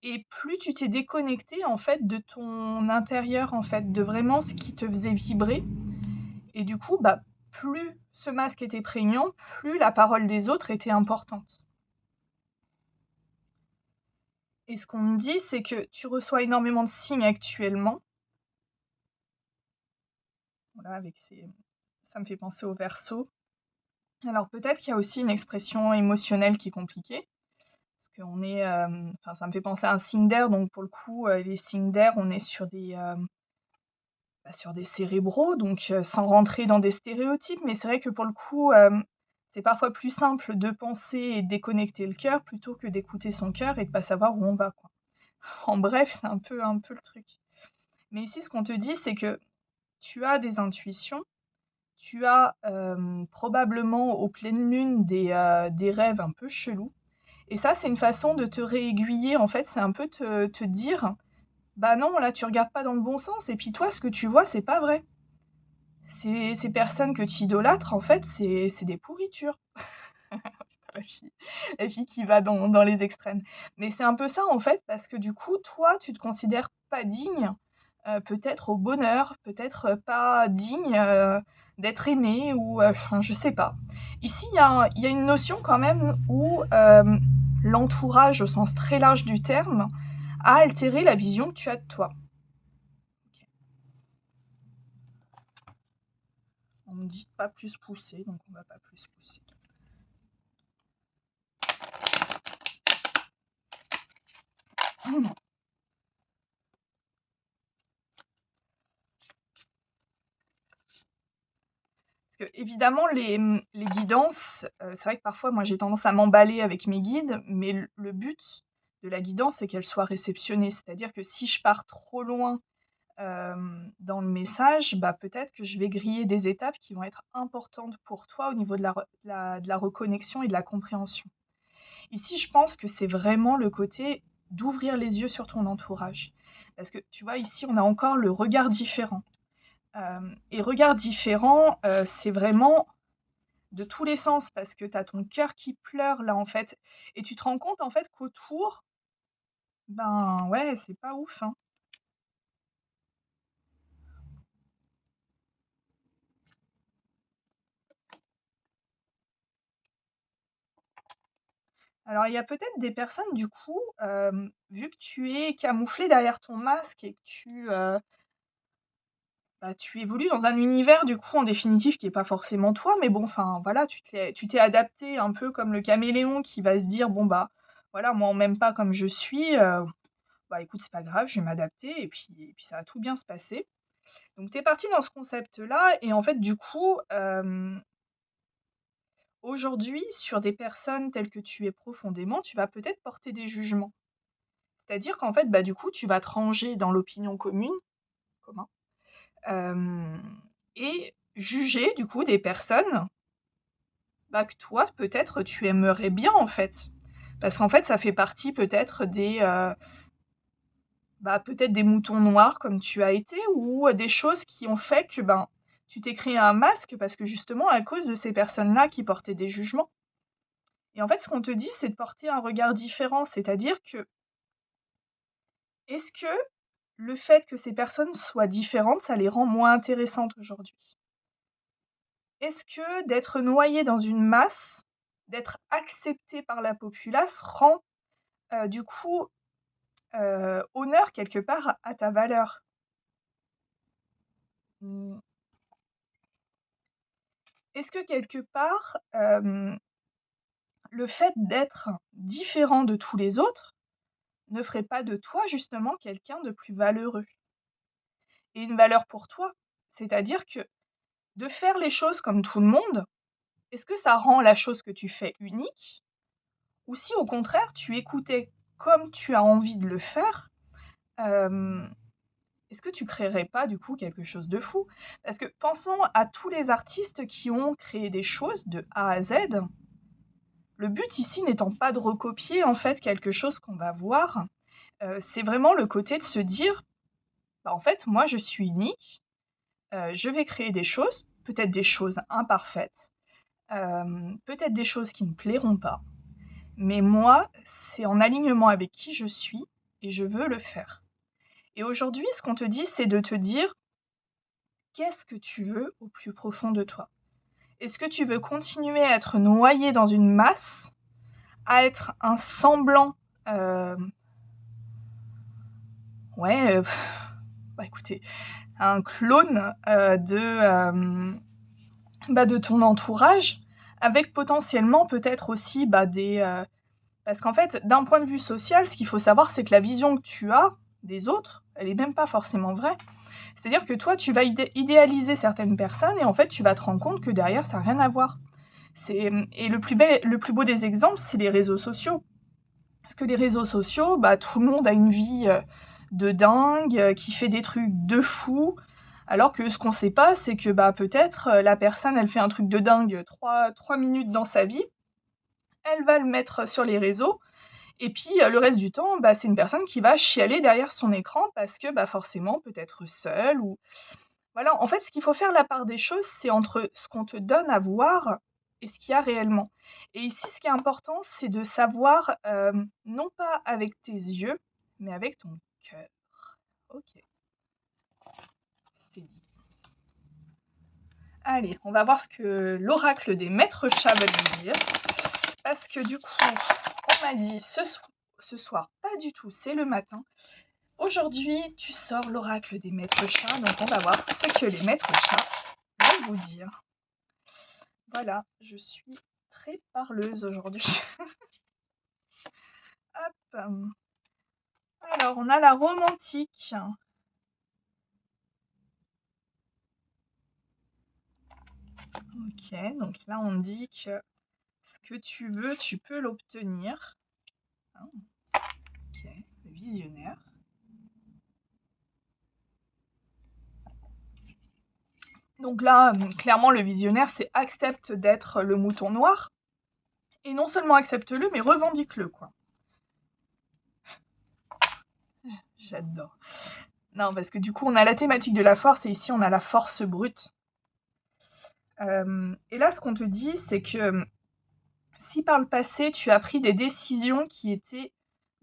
et plus tu t'es déconnecté en fait de ton intérieur, en fait, de vraiment ce qui te faisait vibrer. Et du coup, bah, plus ce masque était prégnant, plus la parole des autres était importante. Et ce qu'on me dit, c'est que tu reçois énormément de signes actuellement. Voilà, ça me fait penser au Verseau. Alors peut-être qu'il y a aussi une expression émotionnelle qui est compliquée, parce qu'on est, enfin ça me fait penser à un signe d'air, donc pour le coup, les signes d'air, on est sur des, sur des cérébraux, donc sans rentrer dans des stéréotypes, mais c'est vrai que pour le coup, c'est parfois plus simple de penser et de déconnecter le cœur plutôt que d'écouter son cœur et de pas savoir où on va, quoi. En bref, c'est un peu le truc. Mais ici, ce qu'on te dit, c'est que tu as des intuitions, tu as, probablement aux pleines lunes des rêves un peu chelous et ça, c'est une façon de te réaiguiller, en fait, c'est un peu te dire: «Bah non, là, tu regardes pas dans le bon sens et puis toi, ce que tu vois, c'est pas vrai. Ces personnes que tu idolâtres, en fait, c'est des pourritures». La fille la fille qui va dans les extrêmes. Mais c'est un peu ça, en fait, parce que du coup, toi, tu te considères pas digne, peut-être au bonheur, peut-être, pas digne, d'être aimé ou, enfin, je sais pas. Ici, il y a une notion quand même où, l'entourage, au sens très large du terme, a altéré la vision que tu as de toi. OK. On me dit de pas plus pousser, donc on va pas plus pousser. Parce qu'évidemment les guidances, c'est vrai que parfois moi j'ai tendance à m'emballer avec mes guides, mais le but de la guidance, c'est qu'elle soit réceptionnée. C'est-à-dire que si je pars trop loin, dans le message, bah, peut-être que je vais griller des étapes qui vont être importantes pour toi au niveau de la reconnexion et de la compréhension. Ici, je pense que c'est vraiment le côté d'ouvrir les yeux sur ton entourage. Parce que tu vois, ici, on a encore le regard différent. Et regard différent, c'est vraiment de tous les sens parce que tu as ton cœur qui pleure là, en fait et tu te rends compte, en fait, qu'autour, ben, ouais, c'est pas ouf, hein. Alors il y a peut-être des personnes du coup, vu que tu es camouflé derrière ton masque et que bah, tu évolues dans un univers du coup en définitive qui est pas forcément toi, mais bon, enfin voilà, tu t'es adapté un peu comme le caméléon qui va se dire: «Bon bah, voilà, moi on m'aime pas comme je suis, bah écoute, c'est pas grave, je vais m'adapter et puis ça va tout bien se passer». Donc tu es parti dans ce concept-là et en fait du coup, aujourd'hui sur des personnes telles que tu es profondément, tu vas peut-être porter des jugements. C'est-à-dire qu'en fait, bah, du coup, tu vas te ranger dans l'opinion commun, hem et juger du coup des personnes, bah, que toi peut-être tu aimerais bien en fait. Parce qu'en fait, ça fait partie peut-être bah, peut-être des moutons noirs comme tu as été ou des choses qui ont fait que, ben, tu t'es créé un masque parce que justement à cause de ces personnes-là qui portaient des jugements et en fait, ce qu'on te dit, c'est de porter un regard différent. C'est-à-dire que, est-ce que le fait que ces personnes soient différentes, ça les rend moins intéressantes aujourd'hui? Est-ce que d'être noyé dans une masse, d'être accepté par la populace rend, du coup, honneur quelque part à ta valeur? Mmh. Est-ce que quelque part, le fait d'être différent de tous les autres ne ferait pas de toi justement quelqu'un de plus valeureux? Et une valeur pour toi? C'est-à-dire que de faire les choses comme tout le monde, est-ce que ça rend la chose que tu fais unique? Ou si au contraire tu écoutais comme tu as envie de le faire, hem, est-ce que tu créerais pas du coup quelque chose de fou? Parce que pensons à tous les artistes qui ont créé des choses de A à Z. Le but ici n'étant pas de recopier en fait quelque chose qu'on va voir, c'est vraiment le côté de se dire: «Bah, en fait moi je suis unique, je vais créer des choses, peut-être des choses imparfaites, peut-être des choses qui ne plairont pas, mais moi c'est en alignement avec qui je suis et je veux le faire». Et aujourd'hui, ce qu'on te dit, c'est de te dire: «Qu'est-ce que tu veux au plus profond de toi?» Est-ce que tu veux continuer à être noyé dans une masse, à être un semblant, hem, ouais, bah, écoutez, un clone, bah, de ton entourage, avec potentiellement peut-être aussi, bah, parce qu'en fait, d'un point de vue social, ce qu'il faut savoir, c'est que la vision que tu as des autres, elle est même pas forcément vraie. C'est-à-dire que toi, tu vas idéaliser certaines personnes et en fait, tu vas te rendre compte que derrière, ça n'a rien à voir. Et le plus beau des exemples, c'est les réseaux sociaux. Parce que les réseaux sociaux, bah, tout le monde a une vie de dingue, qui fait des trucs de fou. Alors que ce qu'on sait pas, c'est que bah, peut-être la personne, elle fait un truc de dingue 3 minutes dans sa vie, elle va le mettre sur les réseaux, et puis le reste du temps, bah, c'est une personne qui va chialer derrière son écran parce que bah, forcément peut-être seule. Ou... Voilà, en fait, ce qu'il faut faire la part des choses, c'est entre ce qu'on te donne à voir et ce qu'il y a réellement. Et ici, ce qui est important, c'est de savoir, non pas avec tes yeux, mais avec ton cœur. Ok, c'est dit. Allez, on va voir ce que l'oracle des maîtres chats veut nous dire. Parce que du coup, on m'a dit ce soir, pas du tout, c'est le matin. Aujourd'hui, tu sors l'oracle des maîtres chats, donc on va voir ce que les maîtres chats veulent vous dire. Voilà, je suis très parleuse aujourd'hui. Hop. Alors, on a la romantique. Ok, donc là, on dit que ce que tu veux, tu peux l'obtenir. Ok, le visionnaire. Donc là, clairement, le visionnaire, c'est accepte d'être le mouton noir. Et non seulement accepte-le, mais revendique-le, quoi. J'adore. Non, parce que du coup, on a la thématique de la force, et ici, on a la force brute. Et là, ce qu'on te dit, c'est que si par le passé, tu as pris des décisions qui étaient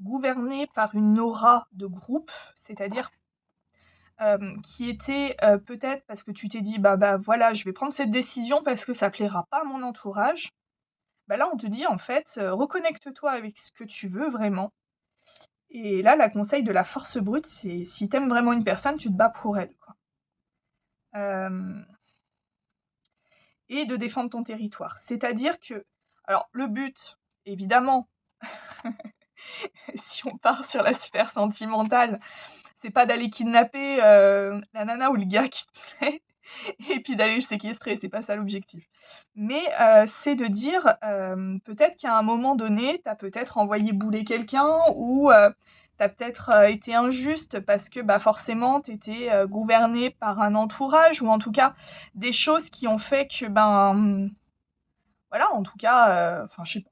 gouvernées par une aura de groupe, c'est-à-dire qui était peut-être parce que tu t'es dit bah voilà, je vais prendre cette décision parce que ça plaira pas à mon entourage. Bah là on te dit en fait reconnecte-toi avec ce que tu veux vraiment. Et là la conseil de la force brute, c'est si t'aimes vraiment une personne, tu te bats pour elle, quoi. Et de défendre ton territoire. C'est-à-dire que alors le but évidemment si on part sur la sphère sentimentale, c'est pas d'aller kidnapper la nana ou le gars qui te plaît et puis d'aller le séquestrer, c'est pas ça l'objectif. Mais c'est de dire, peut-être qu'à un moment donné, tu as peut-être envoyé bouler quelqu'un ou tu as peut-être été injuste parce que bah, forcément tu étais gouverné par un entourage ou en tout cas des choses qui ont fait que, ben, voilà, en tout cas, enfin, je sais pas,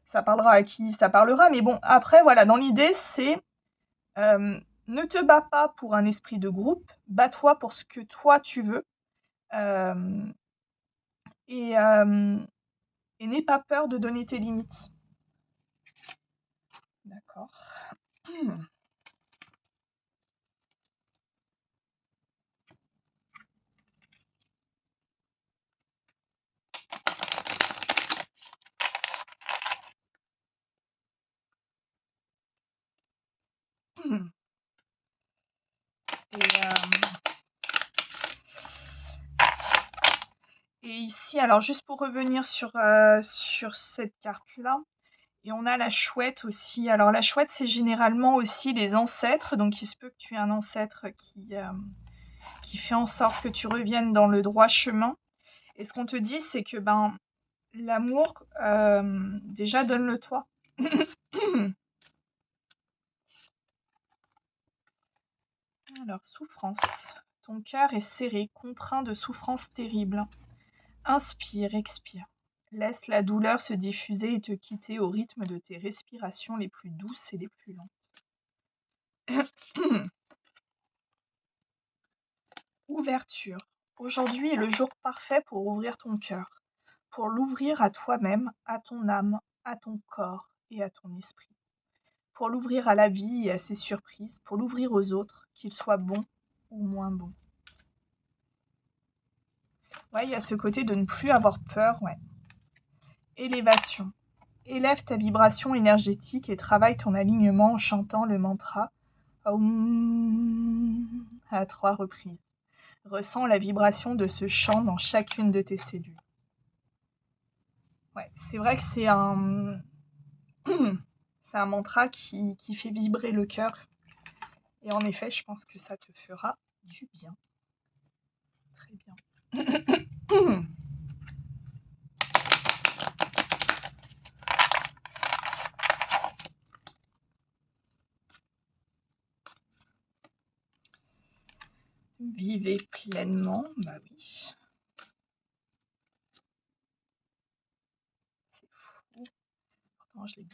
ça parlera à qui ça parlera, mais bon, après, voilà, dans l'idée, c'est ne te bats pas pour un esprit de groupe, bats-toi pour ce que toi tu veux. Euh, et, euh, et n'aie pas peur de donner tes limites. D'accord. Et, et ici, alors juste pour revenir sur cette carte-là, et on a la chouette aussi. Alors la chouette, c'est généralement aussi les ancêtres, donc il se peut que tu aies un ancêtre qui fait en sorte que tu reviennes dans le droit chemin. Et ce qu'on te dit, c'est que ben, l'amour, déjà donne-le toi. Alors, souffrance. Ton cœur est serré, contraint de souffrances terribles. Inspire, expire. Laisse la douleur se diffuser et te quitter au rythme de tes respirations les plus douces et les plus lentes. Ouverture. Aujourd'hui est le jour parfait pour ouvrir ton cœur, pour l'ouvrir à toi-même, à ton âme, à ton corps et à ton esprit, pour l'ouvrir à la vie et à ses surprises, pour l'ouvrir aux autres, qu'ils soient bons ou moins bons. Ouais, il y a ce côté de ne plus avoir peur, ouais. Élévation. Élève ta vibration énergétique et travaille ton alignement en chantant le mantra Aum à 3 reprises. Ressens la vibration de ce chant dans chacune de tes cellules. Ouais, c'est vrai que c'est un mantra qui fait vibrer le cœur. Et en effet, je pense que ça te fera du bien. Très bien. Vivez pleinement, bah oui. C'est fou. Pourtant, je l'ai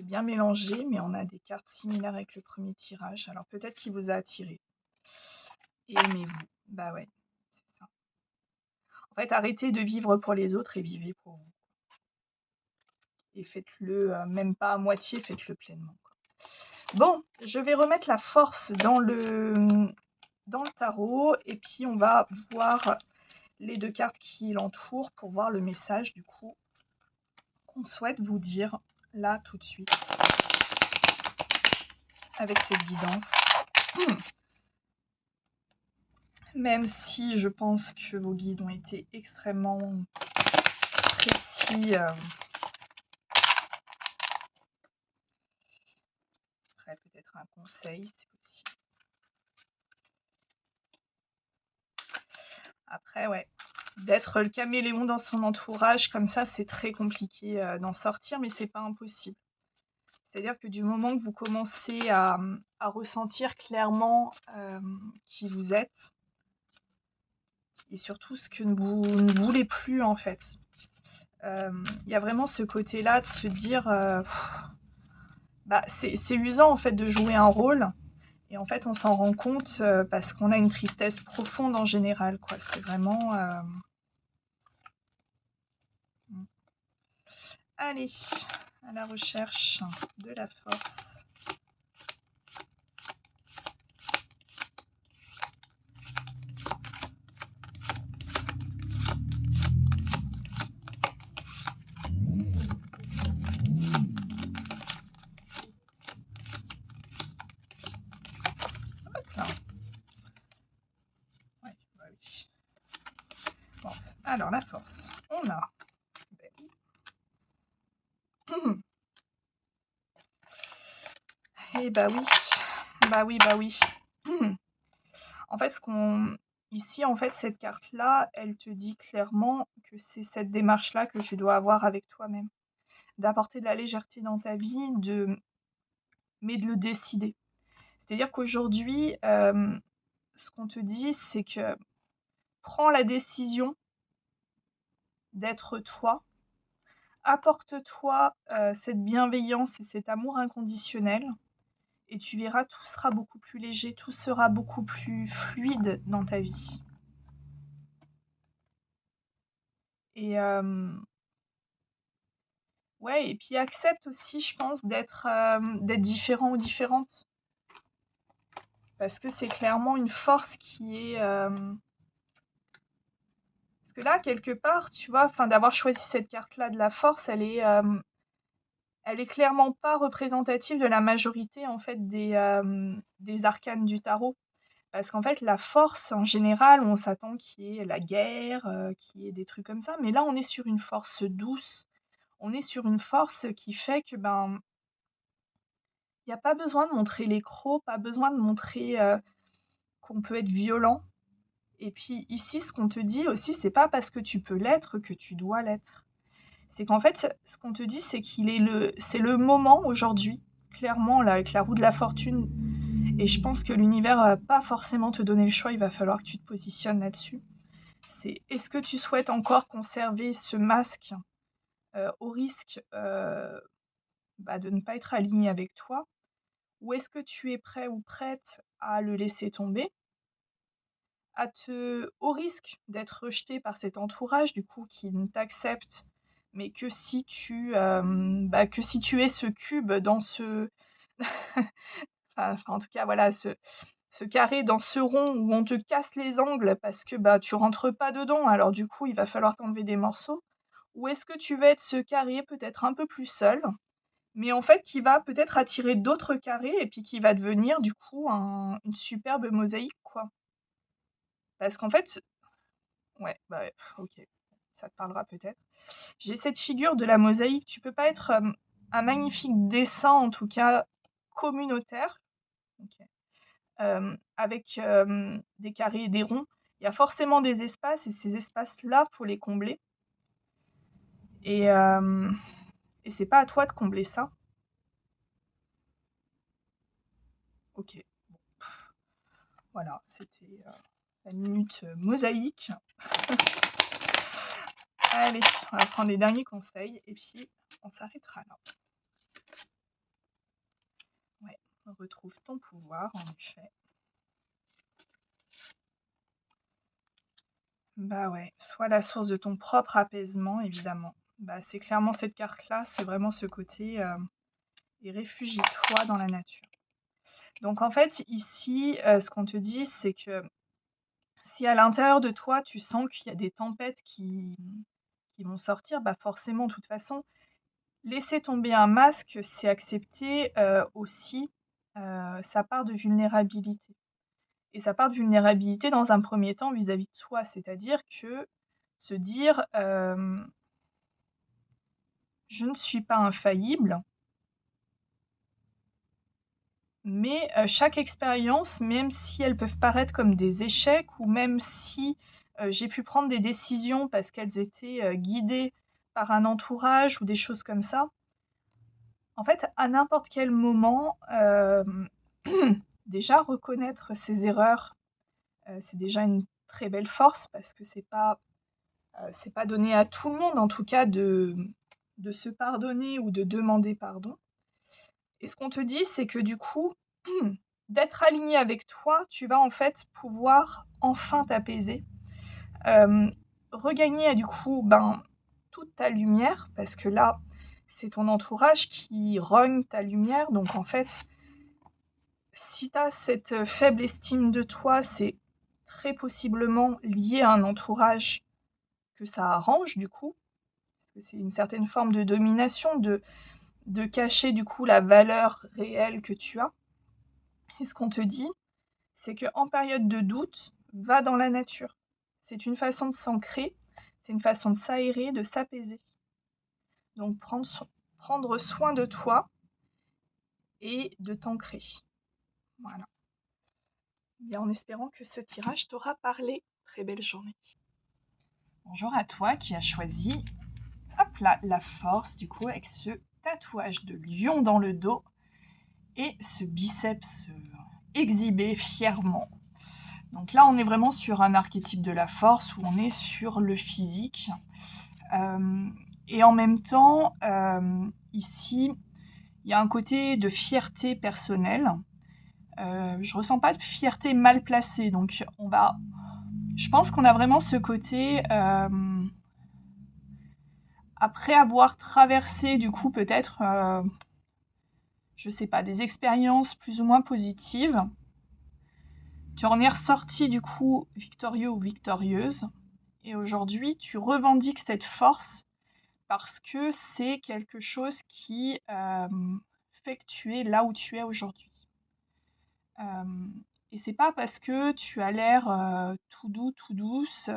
bien mélangé, mais on a des cartes similaires avec le premier tirage. Alors peut-être qu'il vous a attiré. Aimez-vous. Bah ouais, c'est ça. En fait, arrêtez de vivre pour les autres et vivez pour vous. Et faites-le, même pas à moitié, faites-le pleinement, quoi. Bon, je vais remettre la force dans le tarot et puis on va voir les 2 cartes qui l'entourent pour voir le message du coup qu'on souhaite vous dire là tout de suite avec cette guidance. Même si je pense que vos guides ont été extrêmement précis. Après peut-être un conseil, c'est possible. Après ouais, d'être le caméléon dans son entourage comme ça, c'est très compliqué d'en sortir, mais c'est pas impossible. C'est-à-dire que du moment que vous commencez à ressentir clairement qui vous êtes et surtout ce que vous ne voulez plus en fait. Il y a vraiment ce côté-là de se dire bah, c'est usant en fait de jouer un rôle et en fait on s'en rend compte parce qu'on a une tristesse profonde en général, quoi. C'est vraiment... Allez, à la recherche de la force. Hop là. Ouais, bah oui. Bon, alors la force. On a... Eh bah oui, bah oui, bah oui. En fait, ici, en fait, cette carte-là, elle te dit clairement que c'est cette démarche-là que tu dois avoir avec toi-même. D'apporter de la légèreté dans ta vie, mais de le décider. C'est-à-dire qu'aujourd'hui, ce qu'on te dit, c'est que prends la décision d'être toi, apporte-toi cette bienveillance et cet amour inconditionnel, et tu verras, tout sera beaucoup plus léger, tout sera beaucoup plus fluide dans ta vie. Et ouais, et puis accepte aussi, je pense, d'être différent ou différente. Parce que c'est clairement une force qui est... Parce que là, quelque part, tu vois, d'avoir choisi cette carte-là de la force, elle est clairement pas représentative de la majorité, en fait, des arcanes du tarot. Parce qu'en fait, la force, en général, on s'attend qu'il y ait la guerre, qu'il y ait des trucs comme ça. Mais là, on est sur une force douce. On est sur une force qui fait que, ben, il n'y a pas besoin de montrer les crocs, pas besoin de montrer qu'on peut être violent. Et puis ici, ce qu'on te dit aussi, c'est pas parce que tu peux l'être que tu dois l'être. C'est qu'en fait, ce qu'on te dit, c'est c'est le moment aujourd'hui, clairement, là, avec la roue de la fortune. Et je pense que l'univers va pas forcément te donner le choix, il va falloir que tu te positionnes là-dessus. C'est est-ce que tu souhaites encore conserver ce masque au risque de ne pas être aligné avec toi, ou est-ce que tu es prêt ou prête à le laisser tomber, au risque d'être rejeté par cet entourage, du coup, qui ne t'accepte, mais que si tu es ce cube dans ce... en tout cas, voilà, ce carré dans ce rond où on te casse les angles parce que tu rentres pas dedans, alors du coup, il va falloir t'enlever des morceaux. Ou est-ce que tu vas être ce carré peut-être un peu plus seul, mais en fait qui va peut-être attirer d'autres carrés et puis qui va devenir du coup une superbe mosaïque, quoi. Parce qu'en fait, ouais, ok, ça te parlera peut-être. J'ai cette figure de la mosaïque, tu peux pas être un magnifique dessin, en tout cas communautaire, ok, avec, des carrés et des ronds, il y a forcément des espaces et ces espaces-là, faut les combler et hem et c'est pas à toi de combler ça. OK, voilà, c'était, la minute, mosaïque. Allez, on va prendre les derniers conseils et puis on s'arrêtera là. Ouais, on retrouve ton pouvoir en effet. Bah, ouais, sois la source de ton propre apaisement évidemment. Bah, c'est clairement cette carte-là, c'est vraiment ce côté, et réfugie-toi dans la nature. Donc en fait ici, ce qu'on te dit, c'est que si à l'intérieur de toi, tu sens qu'il y a des tempêtes qui vont sortir, bah, forcément, de toute façon, laisser tomber un masque, c'est accepter, aussi, sa part de vulnérabilité et sa part de vulnérabilité dans un premier temps vis-à-vis de soi. C'est-à-dire que se dire, «Je ne suis pas infaillible». Mais chaque expérience, même si elles peuvent paraître comme des échecs ou même si, j'ai pu prendre des décisions parce qu'elles étaient, guidées par un entourage ou des choses comme ça, en fait, à n'importe quel moment, déjà reconnaître ses erreurs, c'est déjà une très belle force parce que c'est pas donné à tout le monde en tout cas de se pardonner ou de demander pardon. Et ce qu'on te dit, c'est que du coup, d'être aligné avec toi, tu vas en fait pouvoir enfin t'apaiser, hem, regagner du coup, ben, toute ta lumière parce que là, c'est ton entourage qui rogne ta lumière donc en fait, si tu as cette, faible estime de toi, c'est très possiblement lié à un entourage que ça arrange du coup, parce que c'est une certaine forme de domination, de cacher du coup la valeur réelle que tu as. Et ce qu'on te dit, c'est qu'en période de doute, va dans la nature. C'est une façon de s'ancrer, c'est une façon de s'aérer, de s'apaiser. Donc prendre soin de toi et de t'ancrer. Voilà. Bien en espérant que ce tirage t'aura parlé. Très belle journée. Bonjour à toi qui as choisi, hop là, la force du coup avec ce tatouage de lion dans le dos et ce biceps exhibé fièrement. Donc là, on est vraiment sur un archétype de la force où on est sur le physique. Et en même temps, ici, il y a un côté de fierté personnelle. Je ressens pas de fierté mal placée, donc je pense qu'on a vraiment ce côté, après avoir traversé du coup peut-être, je sais pas, des expériences plus ou moins positives, tu en es ressorti du coup victorieux ou victorieuse et aujourd'hui tu revendiques cette force parce que c'est quelque chose qui, fait que tu es là où tu es aujourd'hui. Et c'est pas parce que tu as l'air, tout doux, tout douce,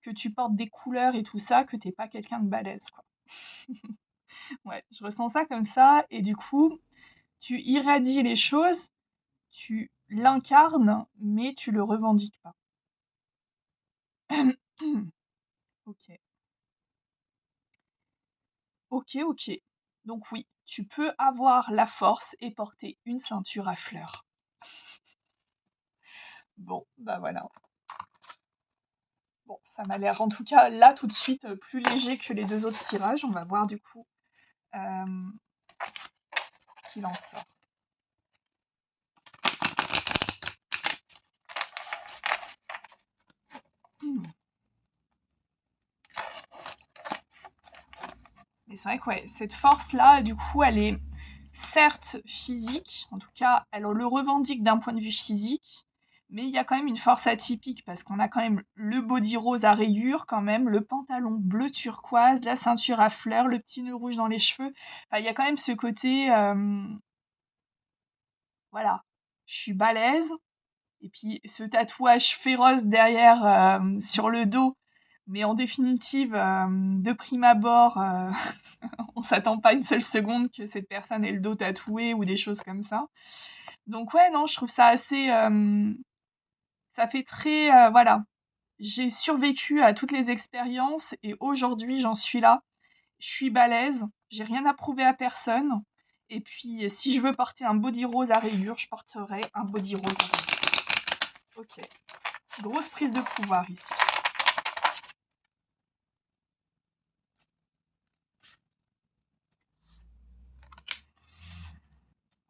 que tu portes des couleurs et tout ça, que tu es pas quelqu'un de balèze, quoi. Ouais, je ressens ça comme ça et du coup, tu irradies les choses, tu l'incarnes, mais tu le revendiques pas. OK. OK, OK. Donc oui, tu peux avoir la force et porter une ceinture à fleurs. Bon, bah, voilà. Bon, ça m'a l'air en tout cas là tout de suite, plus léger que les 2 autres tirages. On va voir du coup, ce qu'il en sort. Mais c'est vrai que ouais, cette force-là, du coup, elle est certes physique, en tout cas, elle le revendique d'un point de vue physique, mais il y a quand même une force atypique parce qu'on a quand même le body rose à rayures quand même, le pantalon bleu turquoise, la ceinture à fleurs, le petit nœud rouge dans les cheveux. Enfin, il y a quand même ce côté, voilà, je suis balèze et puis ce tatouage féroce derrière, sur le dos, mais en définitive, de prime abord, on s'attend pas une seule seconde que cette personne ait le dos tatoué ou des choses comme ça. Donc ouais, non, je trouve ça assez, ça fait très, voilà, j'ai survécu à toutes les expériences et aujourd'hui j'en suis là. Je suis balèze, j'ai rien à prouver à personne et puis si je veux porter un body rose à rayures, je porterai un body rose à rayures. OK, grosse prise de pouvoir ici.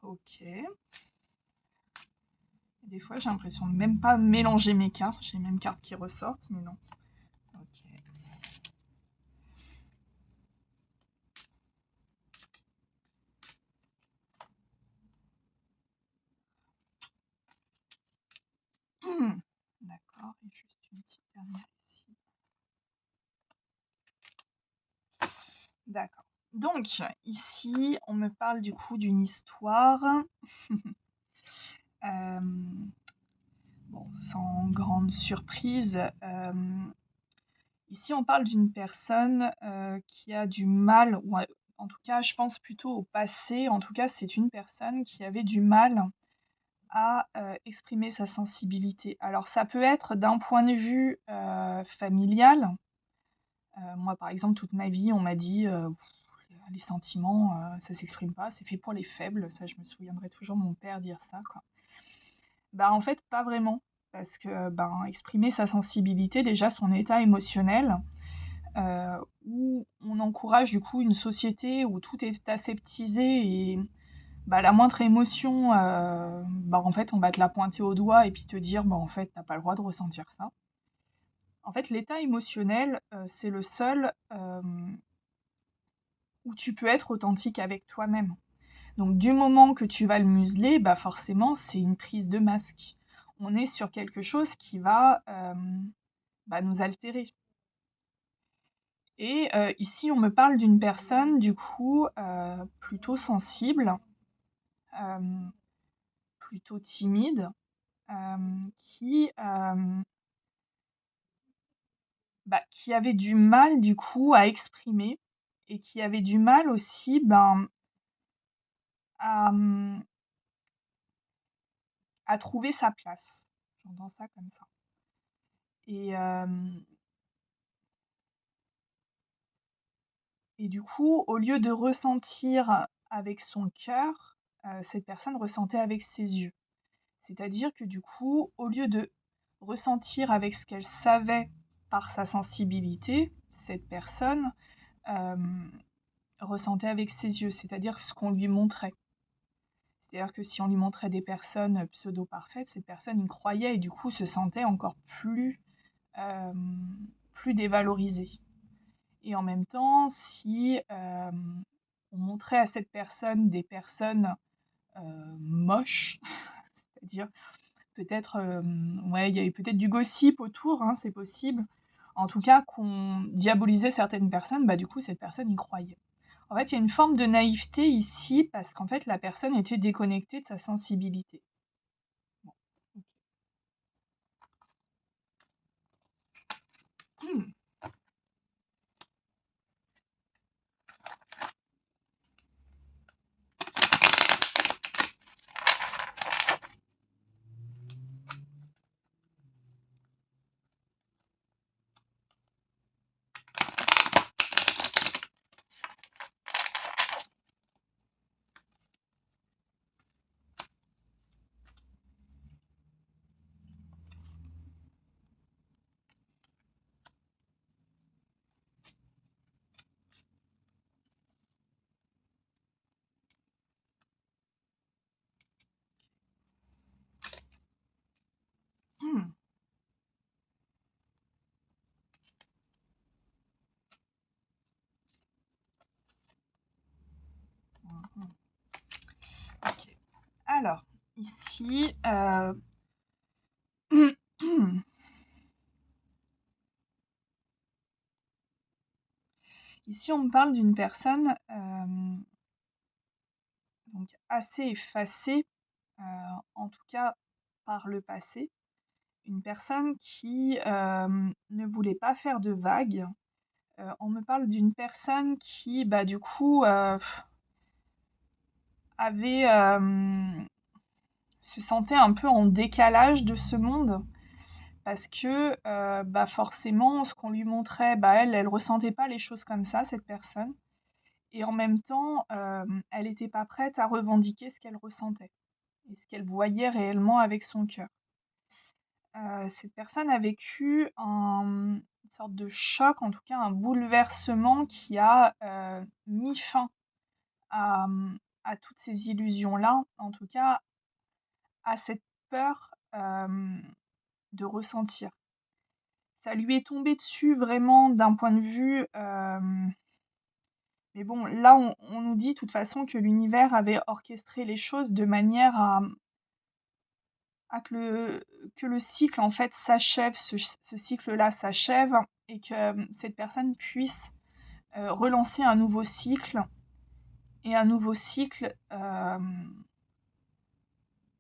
OK. Des fois, j'ai l'impression de même pas mélanger mes cartes. J'ai les mêmes cartes qui ressortent, mais non. Ok. D'accord, et juste une petite dernière ici. D'accord. Donc, ici, on me parle du coup d'une histoire. Euh, bon, sans grande surprise. Ici, on parle d'une personne qui a du mal, ou en tout cas, je pense plutôt au passé. En tout cas, c'est une personne qui avait du mal à exprimer sa sensibilité. Alors ça peut être d'un point de vue familial. Moi, par exemple, toute ma vie, on m'a dit les sentiments, ça s'exprime pas, c'est fait pour les faibles. Ça, je me souviendrai toujours de mon père dire ça, quoi. Bah, en fait, pas vraiment. Parce que ben, exprimer sa sensibilité, déjà son état émotionnel, où on encourage du coup une société où tout est aseptisé et bah, la moindre émotion, bah, en fait, on va te la pointer au doigt et puis te dire, bah, en fait, t'as pas le droit de ressentir ça. En fait, l'état émotionnel, c'est le seul où tu peux être authentique avec toi-même. Donc, du moment que tu vas le museler, bah, forcément, c'est une prise de masque. On est sur quelque chose qui va bah, nous altérer. Et ici, on me parle d'une personne, du coup, plutôt sensible, euh, plutôt timide, qui, bah, qui avait du mal du coup à exprimer et qui avait du mal aussi ben, à, à trouver sa place. J'entends ça comme ça. Et, et du coup, au lieu de ressentir avec son cœur, cette personne ressentait avec ses yeux. C'est-à-dire que du coup, au lieu de ressentir avec ce qu'elle savait par sa sensibilité, cette personne euh, ressentait avec ses yeux, c'est-à-dire ce qu'on lui montrait. C'est-à-dire que si on lui montrait des personnes pseudo-parfaites, cette personne y croyait et du coup se sentait encore euh, plus dévalorisée. Et en même temps, si on montrait à cette personne des personnes moches, c'est-à-dire peut-être, ouais, il y avait peut-être du gossip autour, hein, c'est possible. En tout cas, qu'on diabolisait certaines personnes, bah du coup, cette personne y croyait. En fait, il y a une forme de naïveté ici parce qu'en fait, la personne était déconnectée de sa sensibilité. Bon. Hmm. Hmm. Mhm. Ok. Alors, ici, ici, on me parle d'une personne donc assez effacée, euh, en tout cas par le passé. Une personne qui ne voulait pas faire de vagues. On me parle d'une personne qui, bah, du coup, avait se sentait un peu en décalage de ce monde parce que forcément, ce qu'on lui montrait, elle ressentait pas les choses comme ça, cette personne. Et en même temps, elle n'était pas prête à revendiquer ce qu'elle ressentait et ce qu'elle voyait réellement avec son cœur. Cette personne a vécu une sorte de choc, en tout cas un bouleversement qui a mis fin à, à toutes ces illusions-là, en tout cas à cette peur de ressentir. Ça lui est tombé dessus vraiment d'un point de vue... mais bon, là, on nous dit de toute façon que l'univers avait orchestré les choses de manière à que le cycle, en fait, s'achève, ce cycle-là s'achève, et que cette personne puisse relancer un nouveau cycle, et un nouveau cycle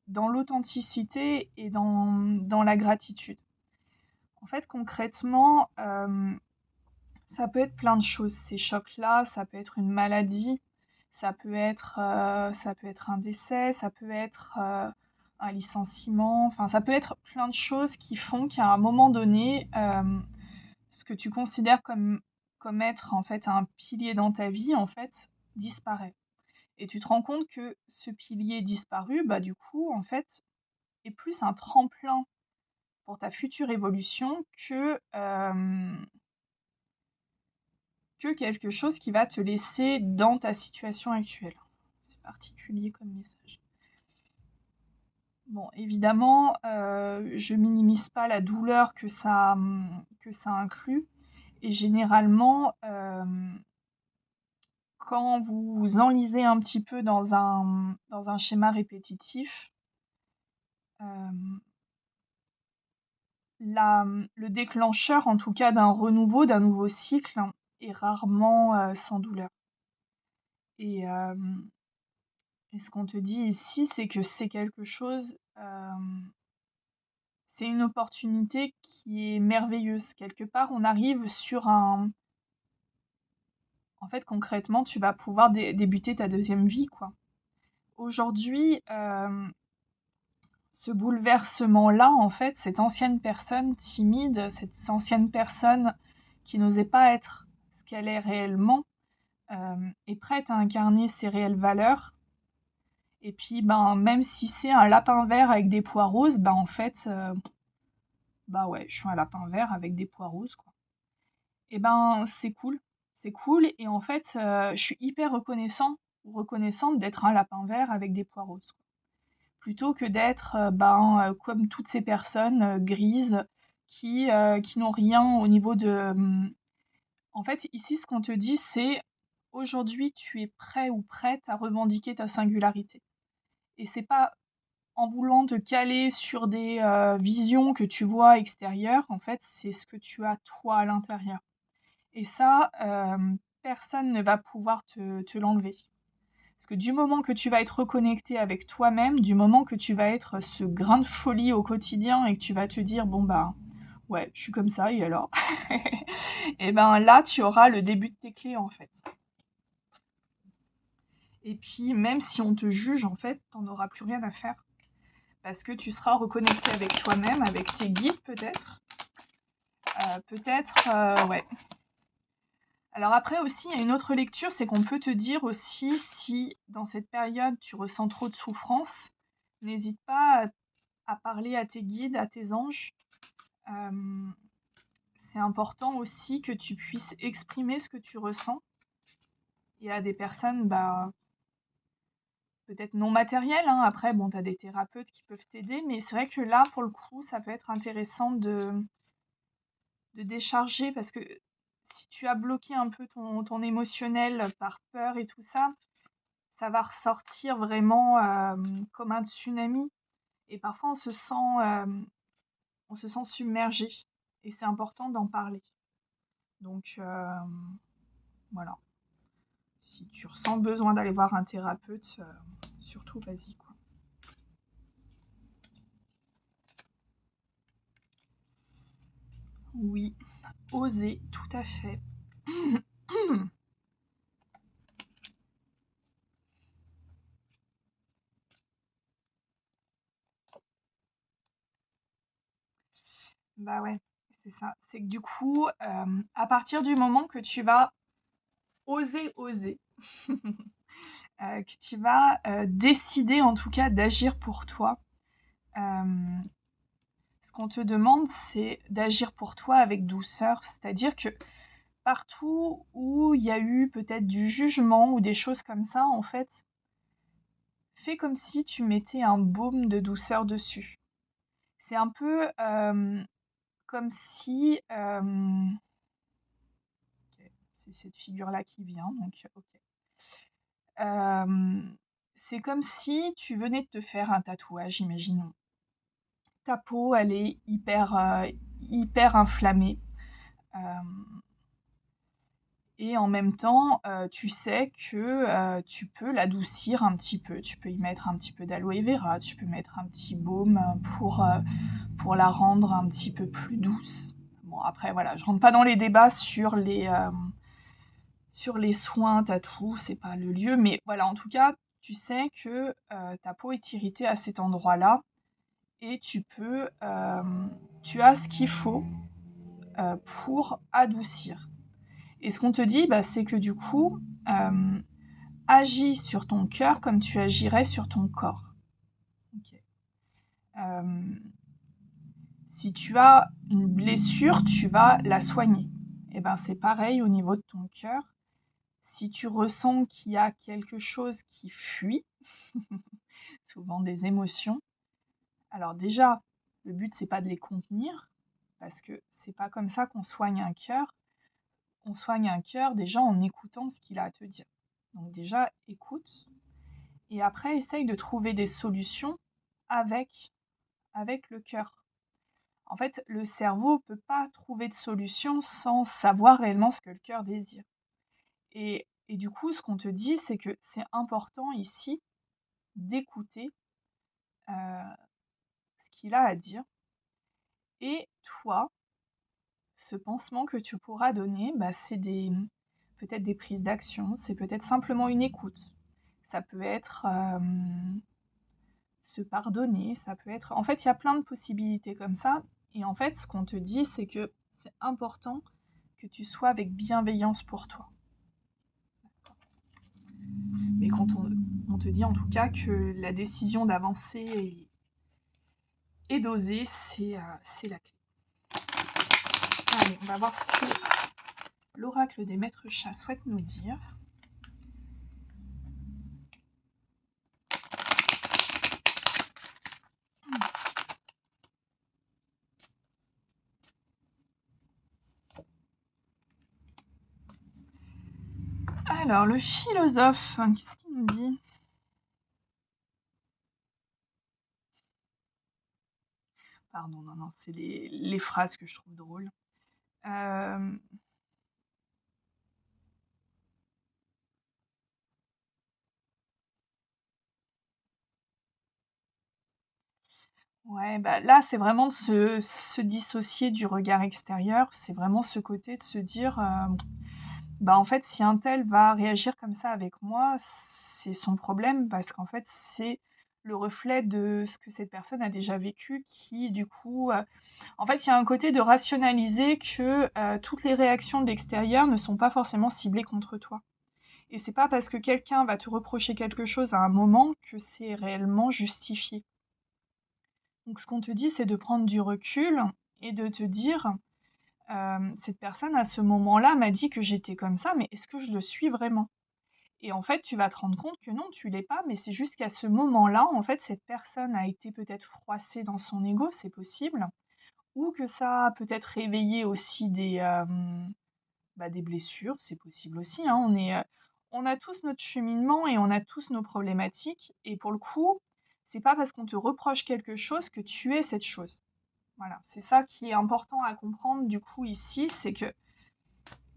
dans l'authenticité et dans la gratitude. En fait, concrètement, ça peut être plein de choses, ces chocs-là. Ça peut être une maladie, ça peut être un décès, ça peut être un licenciement. Enfin, ça peut être plein de choses qui font qu'à un moment donné, ce que tu considères comme être en fait un pilier dans ta vie, en fait, disparaît. Et tu te rends compte que ce pilier disparu, du coup, en fait, est plus un tremplin pour ta future évolution que quelque chose qui va te laisser dans ta situation actuelle. C'est particulier comme message. Bon, évidemment, je minimise pas la douleur que ça inclut. Et généralement, quand vous enlisez un petit peu dans un schéma répétitif, le déclencheur, en tout cas, d'un renouveau, d'un nouveau cycle, est rarement sans douleur. Et ce qu'on te dit ici, c'est que c'est quelque chose, c'est une opportunité qui est merveilleuse. Quelque part, on arrive sur un... En fait, concrètement, tu vas pouvoir débuter ta deuxième vie, quoi. Aujourd'hui, ce bouleversement-là, en fait, cette ancienne personne timide, cette ancienne personne qui n'osait pas être ce qu'elle est réellement, est prête à incarner ses réelles valeurs. Et puis, même si c'est un lapin vert avec des pois roses, en fait, ouais, je suis un lapin vert avec des pois roses, quoi. Et c'est cool. C'est cool. Et en fait, je suis hyper reconnaissante d'être un lapin vert avec des pois roses, quoi. Plutôt que d'être comme toutes ces personnes grises qui n'ont rien au niveau de... En fait, ici, ce qu'on te dit, c'est aujourd'hui, tu es prêt ou prête à revendiquer ta singularité. Et c'est pas en voulant te caler sur des visions que tu vois extérieures, en fait, c'est ce que tu as toi à l'intérieur. Et ça, personne ne va pouvoir te l'enlever. Parce que du moment que tu vas être reconnecté avec toi-même, du moment que tu vas être ce grain de folie au quotidien et que tu vas te dire, ouais, je suis comme ça, et alors et là, tu auras le début de tes clés, en fait. Et puis, même si on te juge, en fait, t'en auras plus rien à faire. Parce que tu seras reconnecté avec toi-même, avec tes guides, peut-être. Ouais. Alors après aussi, il y a une autre lecture, c'est qu'on peut te dire aussi, si dans cette période tu ressens trop de souffrance, n'hésite pas à parler à tes guides, à tes anges. C'est important aussi que tu puisses exprimer ce que tu ressens. Il y a des personnes, peut-être non matérielles, hein. Après, tu as des thérapeutes qui peuvent t'aider, mais c'est vrai que là, pour le coup, ça peut être intéressant de décharger, parce que si tu as bloqué un peu ton émotionnel par peur et tout ça, ça va ressortir vraiment comme un tsunami. Et parfois, on se sent submergé. Et c'est important d'en parler. Donc, voilà. Si tu ressens le besoin d'aller voir un thérapeute, surtout, vas-y, quoi. Oui, oser, tout à fait. Bah, ouais, c'est ça. C'est que du coup, à partir du moment que tu vas oser, que tu vas, décider en tout cas d'agir pour toi, hem, ce qu'on te demande, c'est d'agir pour toi avec douceur. C'est-à-dire que partout où il y a eu peut-être du jugement ou des choses comme ça, en fait, fais comme si tu mettais un baume de douceur dessus. C'est un peu, comme si, OK, c'est cette figure-là qui vient donc OK. C'est comme si tu venais de te faire un tatouage, imaginons. Ta peau, elle est hyper inflammée, hem et en même temps, tu sais que, tu peux l'adoucir un petit peu. Tu peux y mettre un petit peu d'aloe vera, tu peux mettre un petit baume, pour la rendre un petit peu plus douce. Bon après voilà, je rentre pas dans les débats sur les soins tatou, c'est pas le lieu, mais voilà, en tout cas, tu sais que, ta peau est irritée à cet endroit-là et tu as ce qu'il faut, pour adoucir. Et ce qu'on te dit, bah, c'est que du coup, agis sur ton cœur comme tu agirais sur ton corps. OK. Hem, Si tu as une blessure, tu vas la soigner. Et ben, c'est pareil au niveau de ton cœur. Si tu ressens qu'il y a quelque chose qui fuit, souvent des émotions, alors déjà, le but c'est pas de les contenir, parce que c'est pas comme ça qu'on soigne un cœur. On soigne un cœur déjà en écoutant ce qu'il a à te dire. Donc déjà, écoute, et après, essaye de trouver des solutions avec, avec le cœur. En fait, le cerveau ne peut pas trouver de solution sans savoir réellement ce que le cœur désire. Et du coup, ce qu'on te dit, c'est que c'est important ici d'écouter ce qu'il a à dire. Et toi, ce pansement que tu pourras donner, bah, c'est peut-être des prises d'action, c'est peut-être simplement une écoute. Ça peut être se pardonner, ça peut être... En fait, il y a plein de possibilités comme ça. Et en fait, ce qu'on te dit, c'est que c'est important que tu sois avec bienveillance pour toi. Mais quand on te dit en tout cas que la décision d'avancer et d'oser, c'est la clé. Allez, on va voir ce que l'oracle des maîtres chats souhaite nous dire. Alors, le philosophe, qu'est-ce qu'il nous dit? Pardon, non, non, c'est les phrases que je trouve drôles. Euh, ouais, bah là, c'est vraiment de se dissocier du regard extérieur. C'est vraiment ce côté de se dire, bah en fait, si un tel va réagir comme ça avec moi, c'est son problème parce qu'en fait, c'est le reflet de ce que cette personne a déjà vécu qui, du coup, en fait, il y a un côté de rationaliser que toutes les réactions de l'extérieur ne sont pas forcément ciblées contre toi. Et c'est pas parce que quelqu'un va te reprocher quelque chose à un moment que c'est réellement justifié. Donc ce qu'on te dit, c'est de prendre du recul et de te dire, cette personne à ce moment-là m'a dit que j'étais comme ça, mais est-ce que je le suis vraiment? Et en fait, tu vas te rendre compte que non, tu l'es pas, mais c'est juste qu'à ce moment-là, en fait, cette personne a été peut-être froissée dans son ego, c'est possible, ou que ça a peut-être réveillé aussi bah, des blessures, c'est possible aussi, hein. On a tous notre cheminement et on a tous nos problématiques et pour le coup, c'est pas parce qu'on te reproche quelque chose que tu es cette chose. Voilà, c'est ça qui est important à comprendre du coup ici, c'est que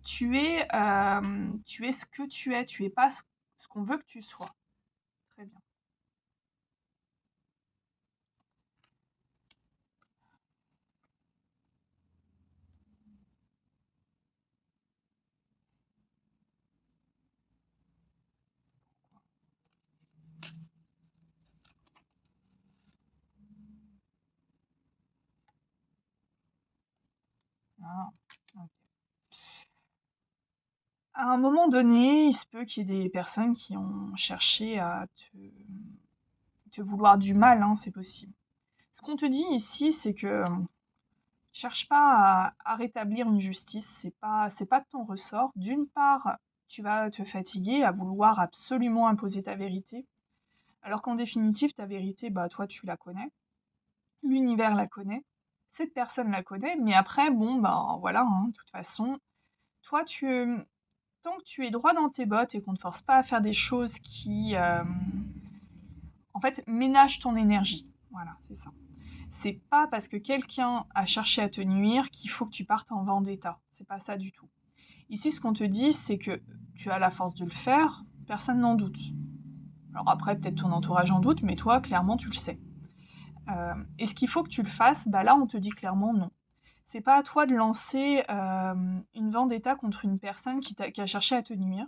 tu es ce que tu es pas ce qu'on veut que tu sois. Très bien. Ah, ok. À un moment donné, il se peut qu'il y ait des personnes qui ont cherché à te vouloir du mal, hein, c'est possible. Ce qu'on te dit ici, c'est que cherche pas à rétablir une justice, c'est pas de ton ressort. D'une part, tu vas te fatiguer à vouloir absolument imposer ta vérité, alors qu'en définitive, ta vérité, bah toi tu la connais, l'univers la connaît, cette personne la connaît, mais après, bon, ben voilà, hein, de toute façon, toi tant que tu es droit dans tes bottes et qu'on ne te force pas à faire des choses qui, en fait, ménagent ton énergie. Voilà, c'est ça. C'est pas parce que quelqu'un a cherché à te nuire qu'il faut que tu partes en vendetta. C'est pas ça du tout. Ici, ce qu'on te dit, c'est que tu as la force de le faire, personne n'en doute. Alors après, peut-être ton entourage en doute, mais toi, clairement, tu le sais. Est-ce qu'il faut que tu le fasses? Bah là, on te dit clairement non. C'est pas à toi de lancer une vendetta contre une personne qui a cherché à te nuire.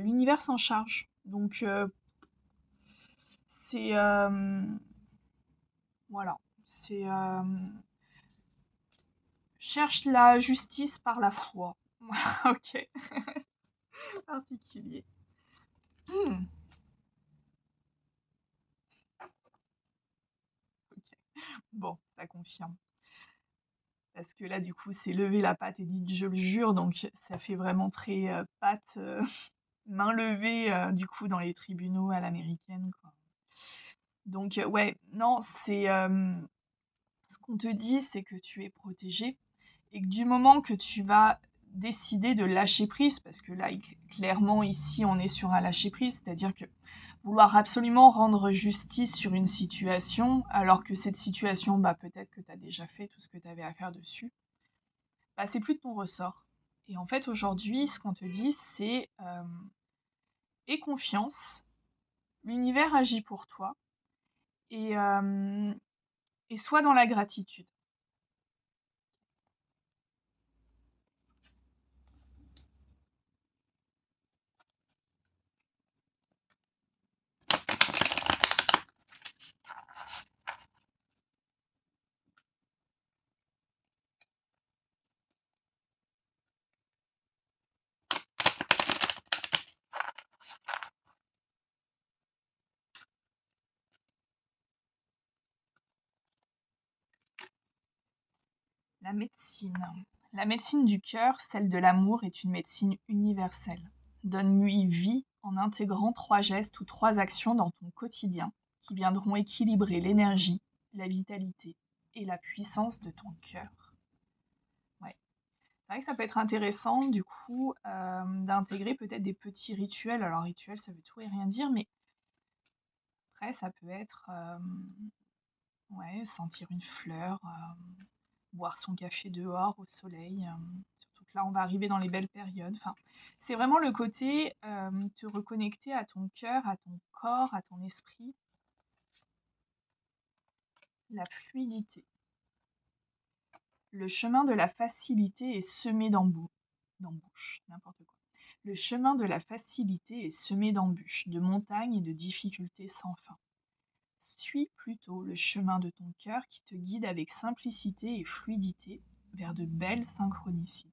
L'univers s'en charge. Donc, c'est. Voilà. C'est. Cherche la justice par la foi. Ok. Particulier. Hmm, ok. Bon, ça confirme. Parce que là, du coup, c'est lever la patte et dit je le jure, donc ça fait vraiment très patte, main levée, du coup, dans les tribunaux à l'américaine, quoi. Donc, ouais, non, c'est ce qu'on te dit, c'est que tu es protégé et que du moment que tu vas décider de lâcher prise, parce que là, clairement, ici, on est sur un lâcher prise, c'est-à-dire que vouloir absolument rendre justice sur une situation, alors que cette situation, bah, peut-être que tu as déjà fait tout ce que tu avais à faire dessus, bah, c'est plus de ton ressort. Et en fait, aujourd'hui, ce qu'on te dit, c'est aie confiance, l'univers agit pour toi, et, euh, et sois dans la gratitude. La médecine. La médecine du cœur, celle de l'amour, est une médecine universelle. Donne-lui vie en intégrant 3 gestes ou 3 actions dans ton quotidien qui viendront équilibrer l'énergie, la vitalité et la puissance de ton cœur. Ouais. C'est vrai que ça peut être intéressant, du coup, d'intégrer peut-être des petits rituels. Alors, rituel, ça veut tout et rien dire, mais après, ça peut être ouais, sentir une fleur, boire son café dehors au soleil. Surtout que là, on va arriver dans les belles périodes. Enfin, c'est vraiment le côté te reconnecter à ton cœur, à ton corps, à ton esprit, la fluidité. Le chemin de la facilité est semé d'embûches, n'importe quoi. Le chemin de la facilité est semé d'embûches, de montagnes et de difficultés sans fin. Suis plutôt le chemin de ton cœur qui te guide avec simplicité et fluidité vers de belles synchronicités.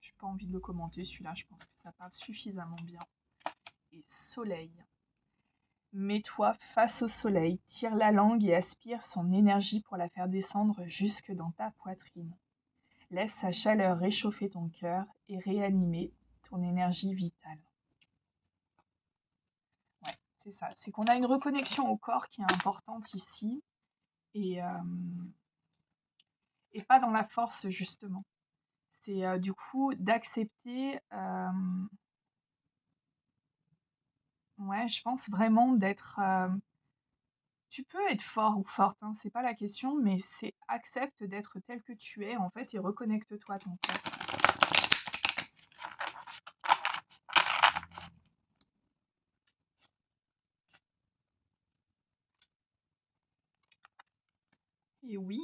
Je n'ai pas envie de le commenter celui-là, je pense que ça parle suffisamment bien. Et soleil. Mets-toi face au soleil, tire la langue et aspire son énergie pour la faire descendre jusque dans ta poitrine. Laisse sa chaleur réchauffer ton cœur et réanimer ton énergie vitale. Ouais, c'est ça. C'est qu'on a une reconnexion au corps qui est importante ici et, et pas dans la force justement. C'est du coup d'accepter, ouais, je pense vraiment d'être. Tu peux être fort ou forte, hein, c'est pas la question, mais c'est accepte d'être tel que tu es en fait et reconnecte-toi à ton cœur. Et oui,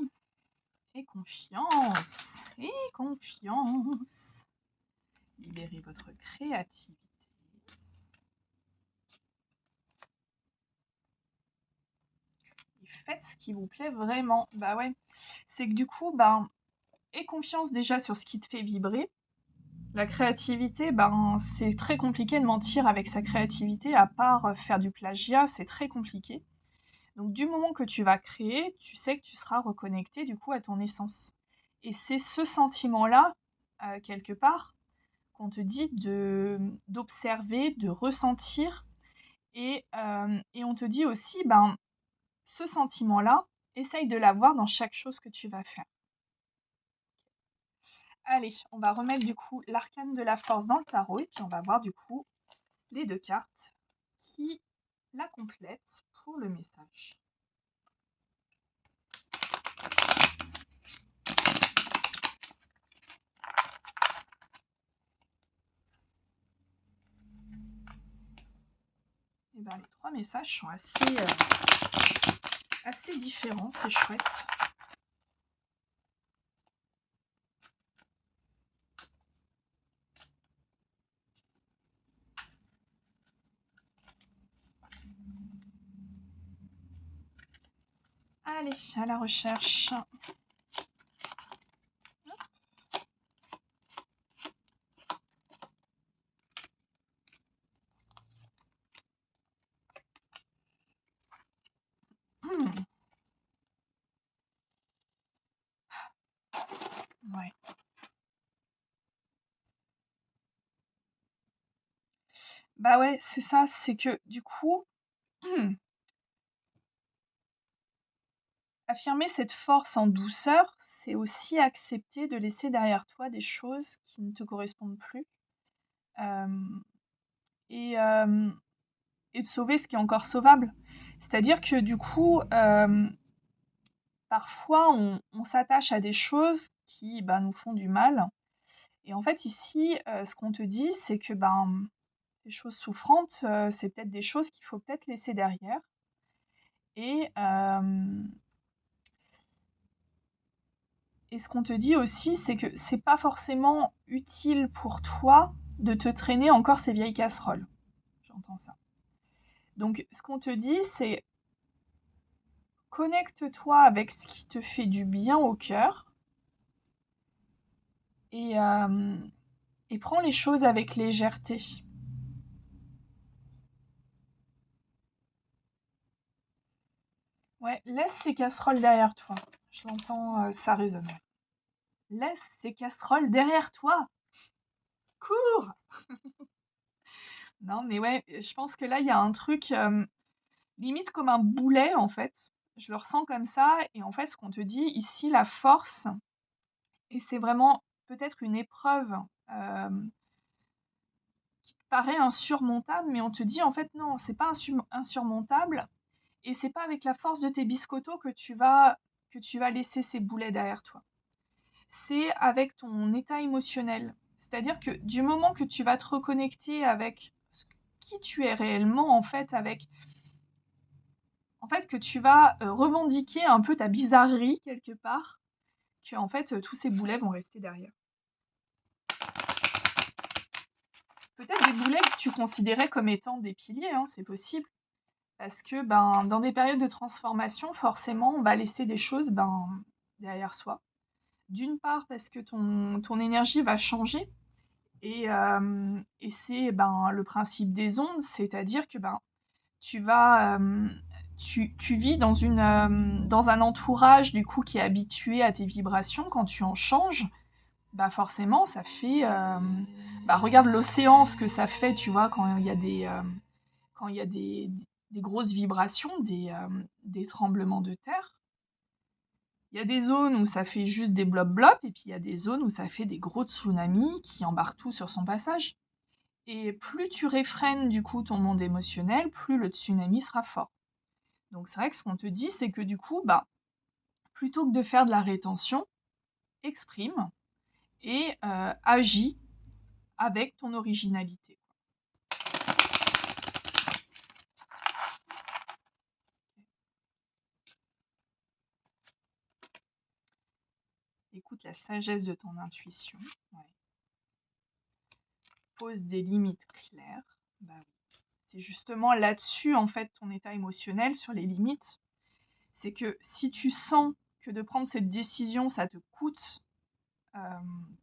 et confiance, et confiance. Libérez votre créativité. Et faites ce qui vous plaît vraiment. Bah ouais, c'est que du coup, ben, aie confiance déjà sur ce qui te fait vibrer. La créativité, ben, c'est très compliqué de mentir avec sa créativité, à part faire du plagiat, c'est très compliqué. Donc du moment que tu vas créer, tu sais que tu seras reconnecté du coup à ton essence. Et c'est ce sentiment-là, quelque part, qu'on te dit d'observer, de ressentir. Et on te dit aussi, ben, ce sentiment-là, essaye de l'avoir dans chaque chose que tu vas faire. Allez, on va remettre du coup l'arcane de la force dans le tarot et puis on va voir du coup les deux cartes qui la complètent pour le message. Et ben, les trois messages sont assez différents, c'est chouette. Allez, à la recherche. Hmm. Ouais. Bah ouais, c'est ça, c'est que du coup, affirmer cette force en douceur, c'est aussi accepter de laisser derrière toi des choses qui ne te correspondent plus. euh, et, euh, et de sauver ce qui est encore sauvable. C'est-à-dire que du coup, parfois, on s'attache à des choses qui bah, nous font du mal. Et en fait, ici, ce qu'on te dit, c'est que ben, ces choses souffrantes, c'est peut-être des choses qu'il faut peut-être laisser derrière. Et, euh, et ce qu'on te dit aussi, c'est que c'est pas forcément utile pour toi de te traîner encore ces vieilles casseroles. J'entends ça. Donc, ce qu'on te dit, c'est connecte-toi avec ce qui te fait du bien au cœur et, euh, et prends les choses avec légèreté. Ouais, laisse ces casseroles derrière toi. Je l'entends, ça résonne. Laisse ces casseroles derrière toi. Cours! Non, mais ouais, je pense que là, il y a un truc limite comme un boulet, en fait. Je le ressens comme ça. Et en fait, ce qu'on te dit ici, la force, et c'est vraiment peut-être une épreuve euh, qui te paraît insurmontable, mais on te dit en fait non, c'est pas insurmontable. Et c'est pas avec la force de tes biscottos que tu vas laisser ces boulets derrière toi. C'est avec ton état émotionnel. C'est-à-dire que du moment que tu vas te reconnecter avec qui tu es réellement, en fait que tu vas revendiquer un peu ta bizarrerie quelque part, que en fait tous ces boulets vont rester derrière. Peut-être des boulets que tu considérais comme étant des piliers, hein, c'est possible. Parce que ben, dans des périodes de transformation, forcément, on va laisser des choses ben, derrière soi. D'une part parce que ton énergie va changer et c'est ben, le principe des ondes, c'est-à-dire que ben, tu vas tu vis dans un entourage du coup qui est habitué à tes vibrations. Quand tu en changes, bah forcément ça fait bah regarde l'océan, ce que ça fait, tu vois, quand il y a des grosses vibrations, des tremblements de terre. Il y a des zones où ça fait juste des blops-blops, et puis il y a des zones où ça fait des gros tsunamis qui embarquent tout sur son passage. Et plus tu réfrènes du coup ton monde émotionnel, plus le tsunami sera fort. Donc c'est vrai que ce qu'on te dit, c'est que du coup, bah, plutôt que de faire de la rétention, exprime et agis avec ton originalité. Écoute la sagesse de ton intuition. Ouais. Pose des limites claires. Bah oui. C'est justement là-dessus, en fait, ton état émotionnel, sur les limites. c'est que si tu sens que de prendre cette décision, ça te coûte,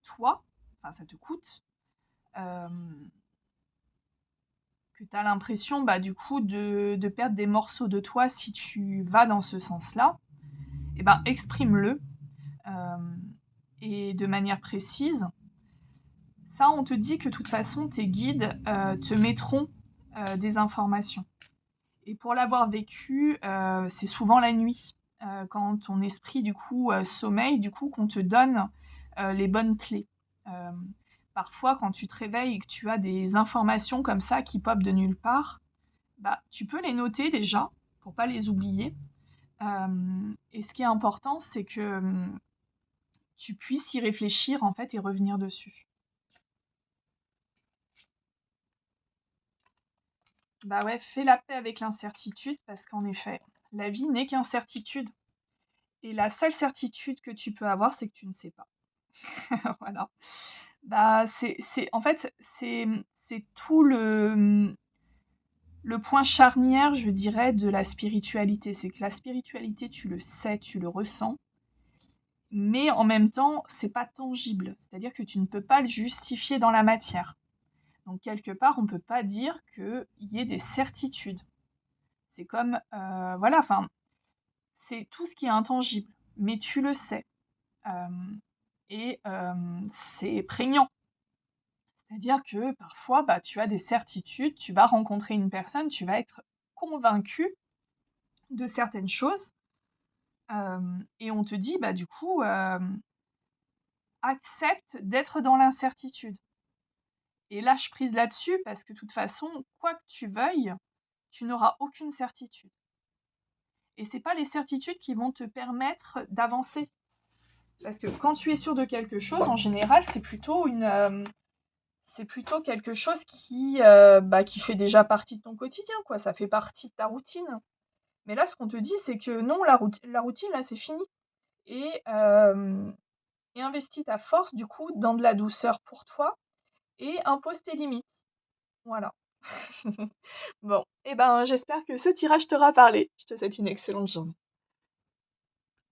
toi, enfin ça te coûte, hem, que tu as l'impression, bah, du coup de perdre des morceaux de toi si tu vas dans ce sens-là, et ben, exprime-le, hem et de manière précise. Ça, on te dit que de toute façon, tes guides, te mettront, des informations. Et pour l'avoir vécu, c'est souvent la nuit, quand ton esprit du coup, sommeille, du coup qu'on te donne, les bonnes clés. Hem, Parfois quand tu te réveilles et que tu as des informations comme ça qui popent de nulle part, bah, tu peux les noter déjà pour pas les oublier. Et ce qui est important, c'est que, tu puisses y réfléchir en fait et revenir dessus. Bah ouais, fais la paix avec l'incertitude parce qu'en effet, la vie n'est qu'incertitude et la seule certitude que tu peux avoir, c'est que tu ne sais pas. Voilà. Bah, c'est en fait, c'est tout le point charnière, je dirais, de la spiritualité. C'est que la spiritualité, tu le sais, tu le ressens, mais en même temps, c'est pas tangible. C'est-à-dire que tu ne peux pas le justifier dans la matière. Donc quelque part, on peut pas dire qu'il y ait des certitudes. C'est comme, voilà, enfin, c'est tout ce qui est intangible, mais tu le sais, hem c'est prégnant. C'est-à-dire que parfois, bah, tu as des certitudes, tu vas rencontrer une personne, tu vas être convaincu de certaines choses, et on te dit, bah, du coup, accepte d'être dans l'incertitude et lâche prise là-dessus parce que de toute façon, quoi que tu veuilles, tu n'auras aucune certitude et c'est pas les certitudes qui vont te permettre d'avancer. Parce que quand tu es sûr de quelque chose, en général, c'est plutôt quelque chose bah, qui fait déjà partie de ton quotidien, quoi. Ça fait partie de ta routine. Mais là, ce qu'on te dit, c'est que non, la routine, là, c'est fini. Et, et investis ta force, du coup, dans de la douceur pour toi et impose tes limites. Voilà. Bon, et ben, j'espère que ce tirage t'aura parlé. Je te souhaite une excellente journée.